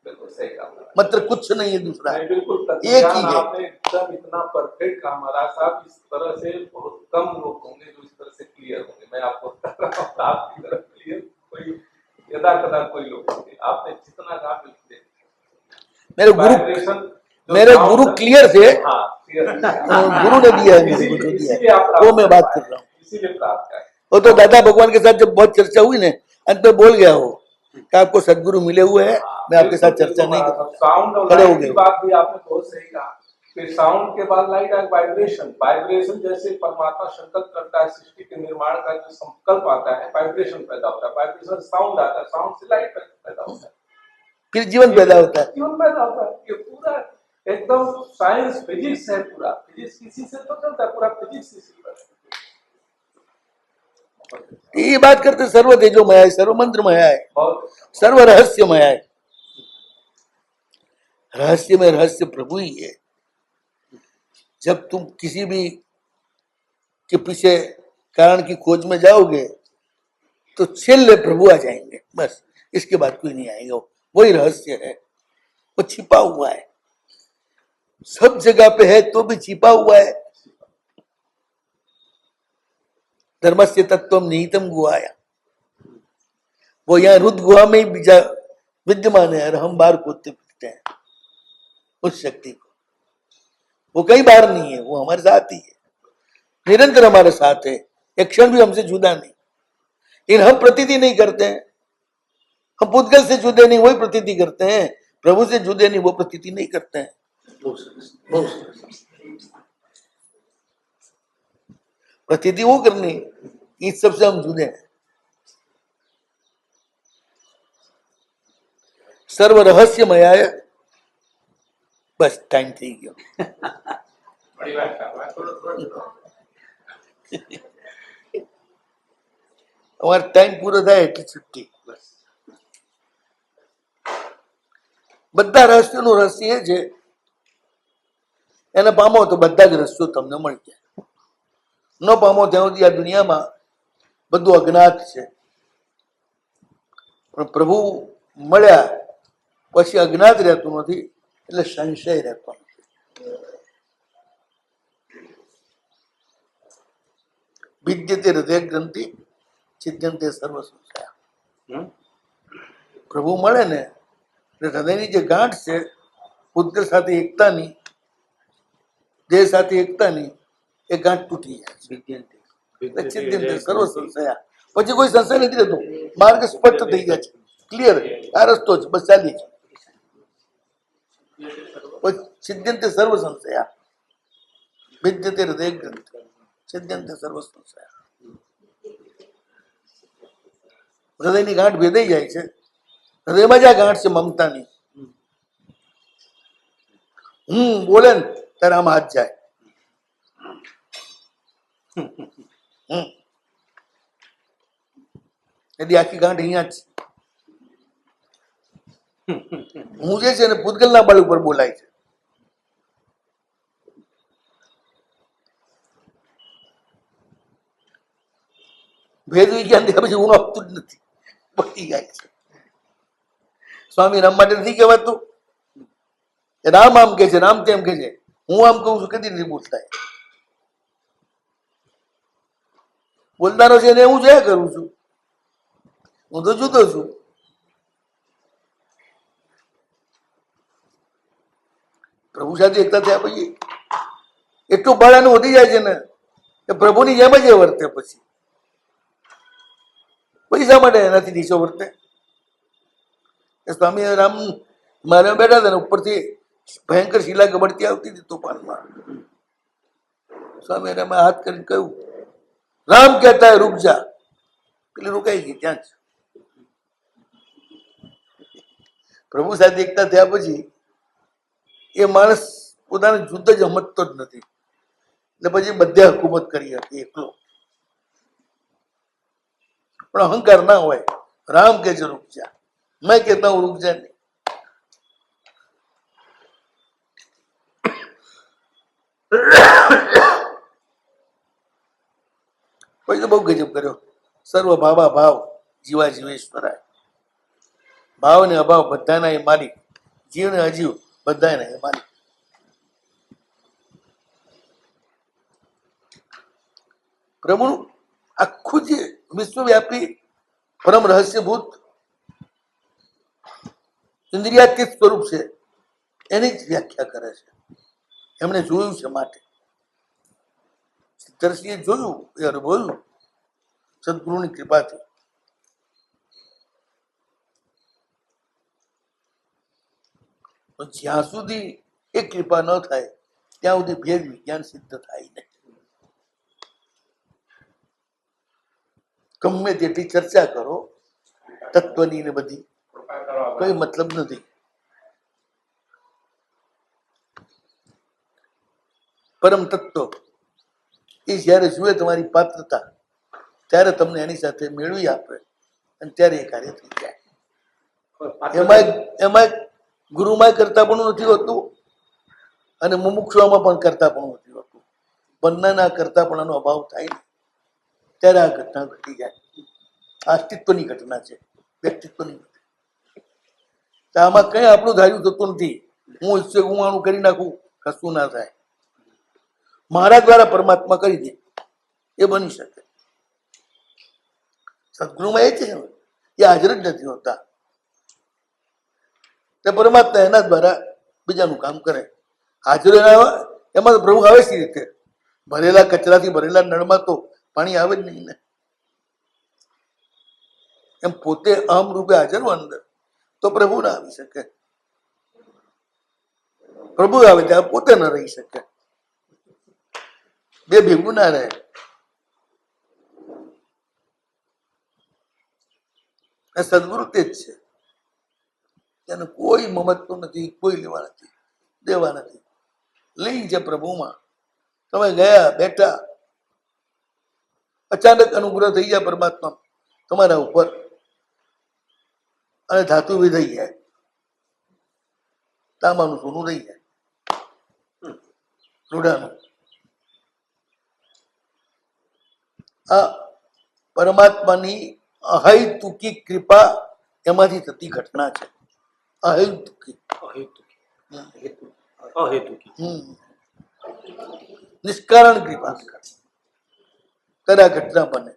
बिल्कुल सही कहा महाराज। मतलब कुछ नहीं है दूसरा, नहीं, बिल्कुल एक तत्वज्ञान ही है। आपने एकदम इतना परफेक्ट कहा महाराज साहब। इस तरह से बहुत कम लोग होंगे जो इस तरह से क्लियर होंगे। मैं आपको बता रहा हूं, आपकी तरह क्लियर कोई यदा कदा कोई लोग होंगे। आपने जितना कहा बिल्कुल मेरे गुरु क्लियर थे। हाँ क्लियर, गुरु ने दिया है, मेरे को जो दिया इसीलिए आप है वो मैं बात कर रहा हूँ। इसीलिए प्राप्त है। वो तो दादा भगवान के साथ जब बहुत चर्चा हुई ना, अंत में बोल गया वो कि आपको सदगुरु मिले हुए हैं, मैं आपके साथ चर्चा नहीं करूंगा। साउंड और खड़े हो लाइट गए की वो। बात भी आपने बहुत सही कहा कि साउंड के बाद लाइट और वाइब्रेशन। वाइब्रेशन जैसे परमात्मा संकल्प करता है, सृष्टि के निर्माण का जो संकल्प आता है, वाइब्रेशन पैदा होता है, वाइब्रेशन साउंड आता है, साउंड से लाइट पैदा होता है, फिर जीवन पैदा होता है। जीवन पैदा होता है। ये पूरा एकदम साइंस फिजिक्स है। पूरा फिजिक्स किसी से तो चलता है, पूरा फिजिक्स इसी पर है। ये बात करते सर्व तेजोमय है, सर्व मंत्रमय है, बहुत सर्व रहस्यमय है। रहस्य में रहस्य प्रभु ही है। जब तुम किसी भी के पीछे कारण की खोज में जाओगे तो छेल्ले प्रभु आ जाएंगे, बस इसके बाद कोई नहीं आएगा। वही रहस्य है, वो छिपा हुआ है, सब जगह पे है तो भी छिपा हुआ है। धर्मस्य तत्वम निहितम गुहाया, वो यहाँ रुद्र गुहा में ही विद्यमान है और हम बाहर खोदते फिरते हैं उस शक्ति को। वो कहीं बाहर नहीं है, वो हमारे साथ ही है, निरंतर हमारे साथ है, एक क्षण भी हमसे जुदा नहीं। लेकिन हम प्रतीति नहीं करते हैं, हम पुद्गल से जुदे नहीं वही प्रतीति करते हैं, प्रभु से जुदे नहीं वो प्रतीति नहीं करते हैं। प्रतीति वो करनी, इस सबसे हम जुदे हैं। सर्व रहस्यमय, बस टाइम थी गया। बड़ी बात है थोड़ा हमारा टाइम पूरा था એટલી છૂટી બસ। બધા રહસ્યોનું રહસ્ય છે, એને પામો તો બધા જ રહસ્યો તમને મળી જાય। ન પામો ત્યાં સુધી આ દુનિયામાં બધું અજ્ઞાત છે, પણ પ્રભુ મળ્યા પછી અજ્ઞાત રહેતું નથી, એટલે સંશય રહેતો નથી। વિદ્યતે હૃદય ગ્રંથિ છિદ્યંતે સર્વ સંશય। પ્રભુ મળે ને એટલે હૃદયની જે ગાંઠ છે પૂતગલ સાથે એકતાની, દેહ સાથે એકતાની, એ ગાંઠ તૂટી જાય છે। છિદ્યંતે સર્વ સંશય, પછી કોઈ સંશય નથી રહેતો, માર્ગ સ્પષ્ટ થઈ જાય છે, ક્લિયર, આ રસ્તો છે, બસ ચાલીએ છે। છિદ્યંતે સર્વ સંશય વિદ્યતે હૃદય ગ્રંથિ છિદ્યંતે સર્વ સંશય। હૃદયની ગાંઠ ભેદાઈ જાય છે, હૃદયમાં જ આ ગાંઠ છે મમતાની। બોલે ને ત્યારે આમ હાથ જાય, એટલે આખી ગાંઠ અહીંયા જ છે। હું જે છે ને પૂતગલના બળ ઉપર બોલાય છે। ભેદ વિજ્ઞાન પછી હું આપતું જ નથી, પતી જાય છે। સ્વામી રામ માટે નથી કહેવાતું, રામ આમ કે છે, રામ તેમ કે છે, હું આમ કહું છું, કદી નથી બોલતા। બોલનારો છે એને હું જોયા કરું છું, હું તો જુદો છું। પ્રભુ સાથે એકતા થયા પછી એટલું બળ વધી જાય છે ને કે પ્રભુની જેમ જ એ વર્તે। પછી પૈસા માટે એનાથી નીચો વર્તે। સ્વામી રામ મારે બેઠા હતા ને, ઉપરથી ભયંકર શિલા ગબડતી આવતી હતી તોફાનમાં। સ્વામી રામે હાથ કરીને કહ્યું, રામ કહેતા હે રૂક જા, પેલી રોકાઈ ગઈ ત્યાં જ। પ્રભુ સાથે એકતા થયા પછી એ માણસ પોતાને જુદ્ધ જ સમજતો જ નથી, એટલે પછી બધે હુકુમત કરી હતી એકલો। પણ અહંકાર ના હોય, રામ કે છે રૂક જા, मैं कहता हूं रुक जा नहीं। પછી તો બહુ ગજબ કર્યો. સર્વ ભાવા ભાવ જીવા જીવેશ્વરાય. ભાવ ને અભાવ બધાના એ માલિક, જીવ ને અજીવ બધાના એ માલિક. પ્રભુનું આખું જે વિશ્વવ્યાપી પરમ રહસ્યભૂત ઇન્દ્રિયાતીત સ્વરૂપ છે એની જ વ્યાખ્યા કરે છે. એમણે જોયું છે માટે સિદ્ધર્ષિએ જોયું, એ અનુભવ્યું સદગુરુની કૃપાથી. જ્યાં સુધી એ કૃપા ન થાય ત્યાં સુધી ભેદ વિજ્ઞાન સિદ્ધ થાય નહીં. ગમે તેટલી ચર્ચા કરો તત્વની ને બધી, કૃપા કરવા કઈ મતલબ નથી. પરમ તત્વ એ જ્યારે જુએ તમારી પાત્રતા ત્યારે તમને એની સાથે મેળવી આપે અને ત્યારે એ કાર્ય થઈ જાય. એમાં ગુરુમાં કરતા પણ નથી હોતું અને મુમુક્ષુમાં પણ કરતા પણ નથી હોતું. બંનેના કરતા પણ એનો અભાવ થાય ને ત્યારે આ ઘટના ઘટી જાય. આ અસ્તિત્વની ઘટના છે, વ્યક્તિત્વની નથી. તો આમાં કઈ આપણું ધાર્યું થતું નથી. હું ઈચ્છે હું આનું કરી નાખું, કશું ના થાય. મારા દ્વારા પરમાત્મા કરી દે એ બની શકે. સદગુરુમાં એ છે, એ હાજર જ નથી હોતા. તે પરમાત્મા એના દ્વારા બીજાનું કામ કરે. હાજર એમાં પ્રભુ આવે છે રીતે. ભરેલા કચરાથી ભરેલા નળમાં તો પાણી આવે જ નહીં ને. એમ પોતે અહમ રૂપે હાજર હોય અંદર તો પ્રભુ ના આવી શકે. પ્રભુ આવે ત્યારે પોતે ન રહી શકે. બે ભેગું ના રહે. સદગુરુ તે જ છે. એને કોઈ મમત્વ નથી, કોઈ લેવા નથી, દેવા નથી. લીન છે પ્રભુમાં. તમે ગયા બેઠા, અચાનક અનુગ્રહ થઈ જાય પરમાત્મા તમારા ઉપર અને ધાતુ બી થઈ જાય. તાંબાનું સોનું થઈ જાય, રૂડાનું. આ પરમાત્માની અહૈતુકી કૃપા એમાંથી થતી ઘટના છે. અહૈતુકી નિષ્કારણ કૃપા ત્યારે આ ઘટના બને.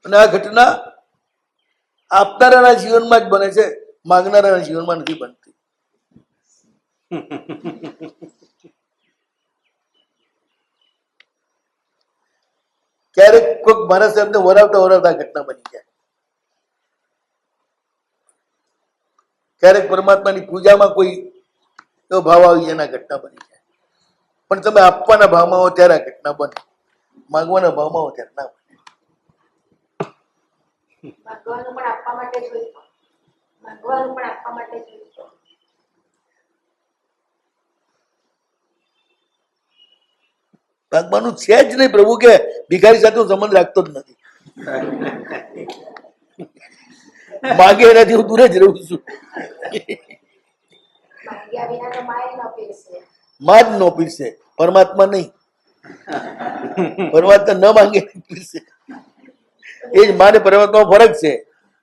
અને આ ઘટના આપનારાના જીવનમાં જ બને છે, માગનારાના જીવનમાં નથી બનતી. ક્યારેક કોઈક મારા સાહેબને વરાવતા વરાવતા ઘટના બની જાય. ક્યારેક પરમાત્માની પૂજામાં કોઈ એવો ભાવ આવી એના ઘટના બની જાય. પણ તમે આપવાના ભાવમાં હો ત્યારે આ ઘટના બને, માગવાના ભાવમાં હો ત્યારે ના બને. ભગવાનનું પણ આપવા માટે જોઈતું, ભગવાનનું પણ આપવા માટે જોઈતું. ભાગવાનું છે જ નહીં. પ્રભુ કે ભિખારી સાથે હું સંબંધ રાખતો જ નથી. માગે એનાથી હું દૂર જ રહું છું. માંગ્યા વિના તો માય ન પીરસે. માં જ નો પીરસે, પરમાત્મા નહીં. પરમાત્મા ન માંગે પીરસે. એ જ માને પરમાત્મા ફરક છે.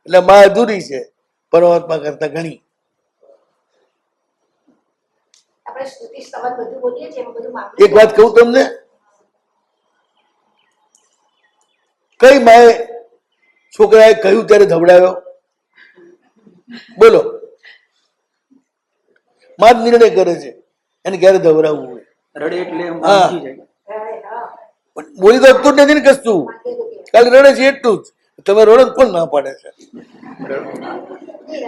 એટલે માં અધૂરી છે પરમાત્મા કરતા ઘણી. આપણે સ્તુતિ સ્તવન બધું બોલીએ છીએ, એમાં બધું માંગીએ એક વાત કહું તમને, કઈ માએ છોકરાએ કહ્યું ત્યારે ધવડાવ્યો? બોલો. માં જ નિર્ણય કરે છે એને ક્યારે ધવડાવવું હોય. રડે એટલે આમ હા. સમજી જાય. રડે, હા. પણ બોલી તો શકતું જ નથી ને કશું. માંગે તો કે. ખાલી રડે છે એટલું જ. તમે રડો તો કોણ ના પાડે છે? નહીં,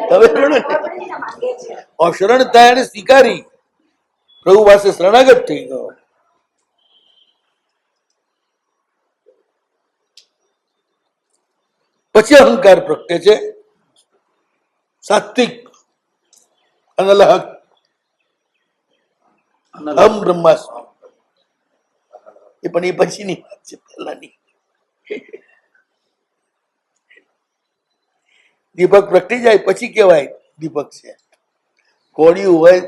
તમે રડે રડો. ખબર પડી ને માંગે છે. અશરણ થાય એને સ્વીકારી પ્રભુ પાસે શરણાગત થઈ ગયો. પછી અહંકાર પ્રગટે છે, સાત્વિક અનલહક અહમ બ્રહ્માસ્મિ. એ પણ એ પછીની વાત છે, પહેલાની. દીપક પ્રગટી જાય પછી કહેવાય દીપક છે. કોળિયું હોય,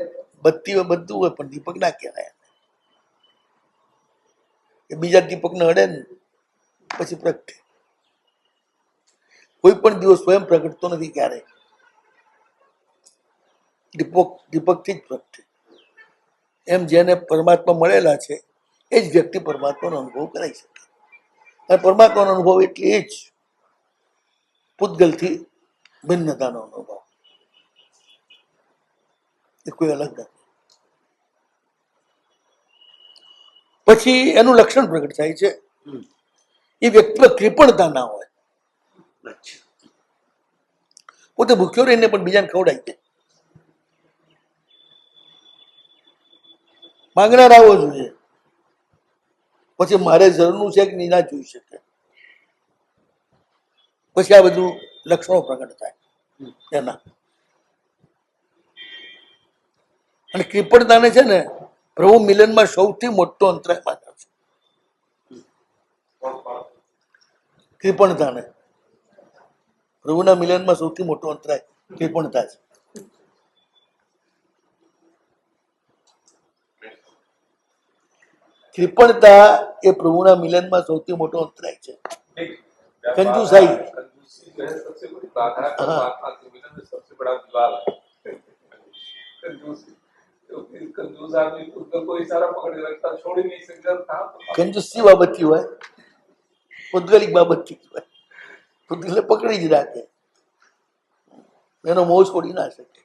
બત્તી હોય, બધું હોય, પણ દીપક ના કહેવાય. એ બીજા દીપકને અડે ને પછી પ્રગટે. કોઈ પણ દિવસ સ્વયં પ્રગટતો નથી ક્યારે, દીપકથી જ પ્રગટે. એમ જેને પરમાત્મા મળેલા છે એ જ વ્યક્તિ પરમાત્માનો અનુભવ કરાવી શકે. અને પરમાત્માનો અનુભવ એટલે એ જ પૂતગલથી ભિન્નતાનો અનુભવ, એ કોઈ અલગ નથી. પછી એનું લક્ષણ પ્રગટ થાય છે, એ વ્યક્તિમાં કૃપણતા ના હોય. અચ્છા. પોતે ભૂખ્યો રહીને પણ બીજાને ખવડાવી દે. માંગનાર આવવો જોઈએ, પછી મારે જરૂરનું છે કે નહીં ના જોઈ શકે. પછી આ બધું લક્ષણો પ્રગટ થાય એના. અને કૃપણતાને છે ને પ્રભુ મિલનમાં સૌથી મોટો અંતરાય માને છે. કૃપણતાને પ્રભુના મિલનમાં સૌથી મોટો અંતરાય કૃપણતા છે. કૃપણતા એ પ્રભુના મિલનમાં સૌથી મોટો અંતરાય છે. कंजूसाई। कंजूसी जो है सबसे बड़ी बाधा है, परमात्मा के मिलन में सबसे बड़ा दीवार है कंजूसी। क्योंकि कंजूस आदमी उसका कोई इशारा पकड़ के रखता, छोड़ ही नहीं सकता था। कंजूसी बाबतची હોય, પૂતગલિક બાબતથી હોય, પૂતગલ પકડી જ રાખે, એનો મોહ છોડી ના શકે.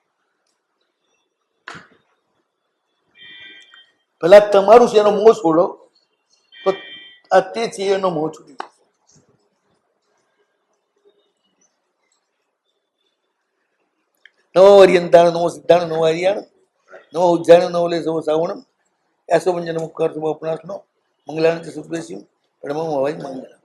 પેલા તમારું છે એનો મોહ છોડો તો આ તે છે એનો મોહ છૂટી જશે. નવો અરિયંતાણ નવો સિદ્ધાંત નવો હરિયાણ નવો ઉજ્જાણ નવો લે સવો સાવણ એસો મંજન મુખ કર શુભ અપનાશનો મંગલાન સુપ્રેશિમ પરમમ હવાઈ મંગલ.